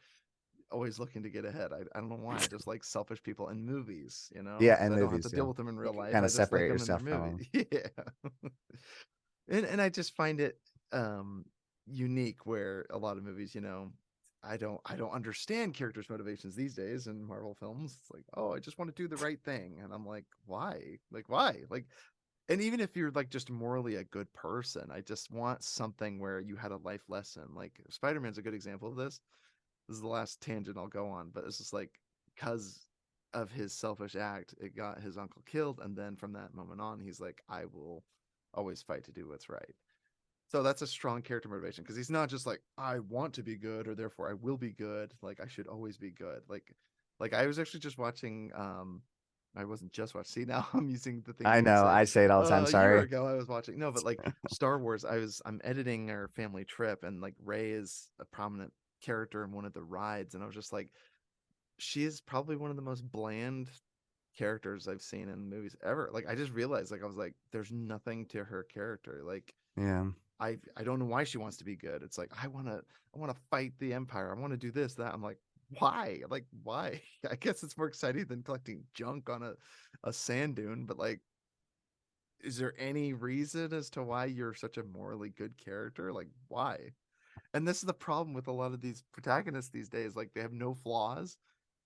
always looking to get ahead. I don't know why. I just like selfish people in movies, you know, Yeah, because and I don't have to movies, deal yeah. with them in You real can life. kind I of just like separate them in their yourself from movie. 'em. Yeah. And I just find it unique where a lot of movies, you know, I don't understand characters' motivations these days in Marvel films. It's like, oh, I just want to do the right thing. And I'm like, why? Like, why? Like, and even if you're like just morally a good person, I just want something where you had a life lesson. Like Spider-Man's a good example of this. This is the last tangent I'll go on, but it's just like because of his selfish act, it got his uncle killed, and then from that moment on, he's like, I will always fight to do what's right. So that's a strong character motivation because he's not just like I want to be good or therefore I will be good. Like I should always be good. Like I was actually just watching I wasn't just watching. See, now I'm using the thing I you would know. say. I say it all the time. A year Sorry. ago I was watching. No, but like Star Wars, I'm editing our family trip and like Rey is a prominent character in one of the rides and I was just like she is probably one of the most bland characters I've seen in movies ever. Like I just realized like I was like there's nothing to her character. Like Yeah. I don't know why she wants to be good. It's like I want to fight the empire. I want to do this that. I'm like why? Like why? I guess it's more exciting than collecting junk on a sand dune, but like is there any reason as to why you're such a morally good character? Like why? And this is the problem with a lot of these protagonists these days. Like they have no flaws.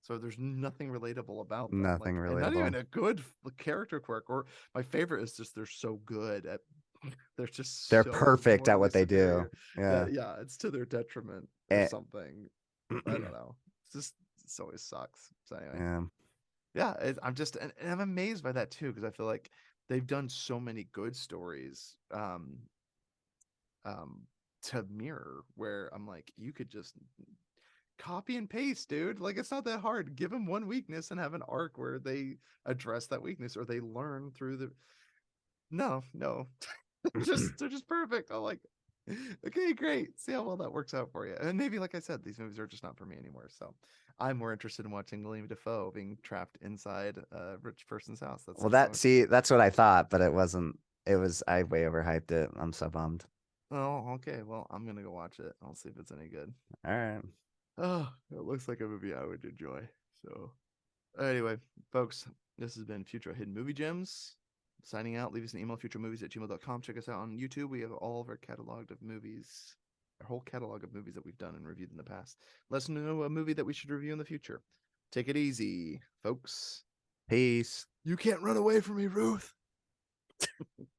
So there's nothing relatable about them. Nothing Like and not even relatable. a good character quirk. Or my favorite is just they're so good at they're just They're so perfect at morally what they do. superior Yeah. that yeah, it's to their detriment or Eh, something. I don't know. It's just it always sucks. So anyway, yeah. yeah, I'm just and I'm amazed by that too because I feel like they've done so many good stories um to mirror where I'm like you could just copy and paste, dude. Like it's not that hard. Give them one weakness and have an arc where they address that weakness or they learn through the no. They're just perfect. I'm like, okay, great. See how well that works out for you. And maybe, like I said, these movies are just not for me anymore. So I'm more interested in watching William Dafoe being trapped inside a rich person's house. That's Well, just so interesting. that's what I thought, but it wasn't. It was, I way overhyped it. I'm so bummed. Oh, okay. Well, I'm gonna go watch it. I'll see if it's any good. All right. Oh, it looks like a movie I would enjoy. So anyway, folks, this has been Future Hidden Movie Gems. Signing out. Leave us an email, futuremovies@gmail.com. Check us out on YouTube. We have all of our catalog of movies, our whole catalog of movies that we've done and reviewed in the past. Let us know a movie that we should review in the future. Take it easy, folks. Peace. You can't run away from me, Ruth.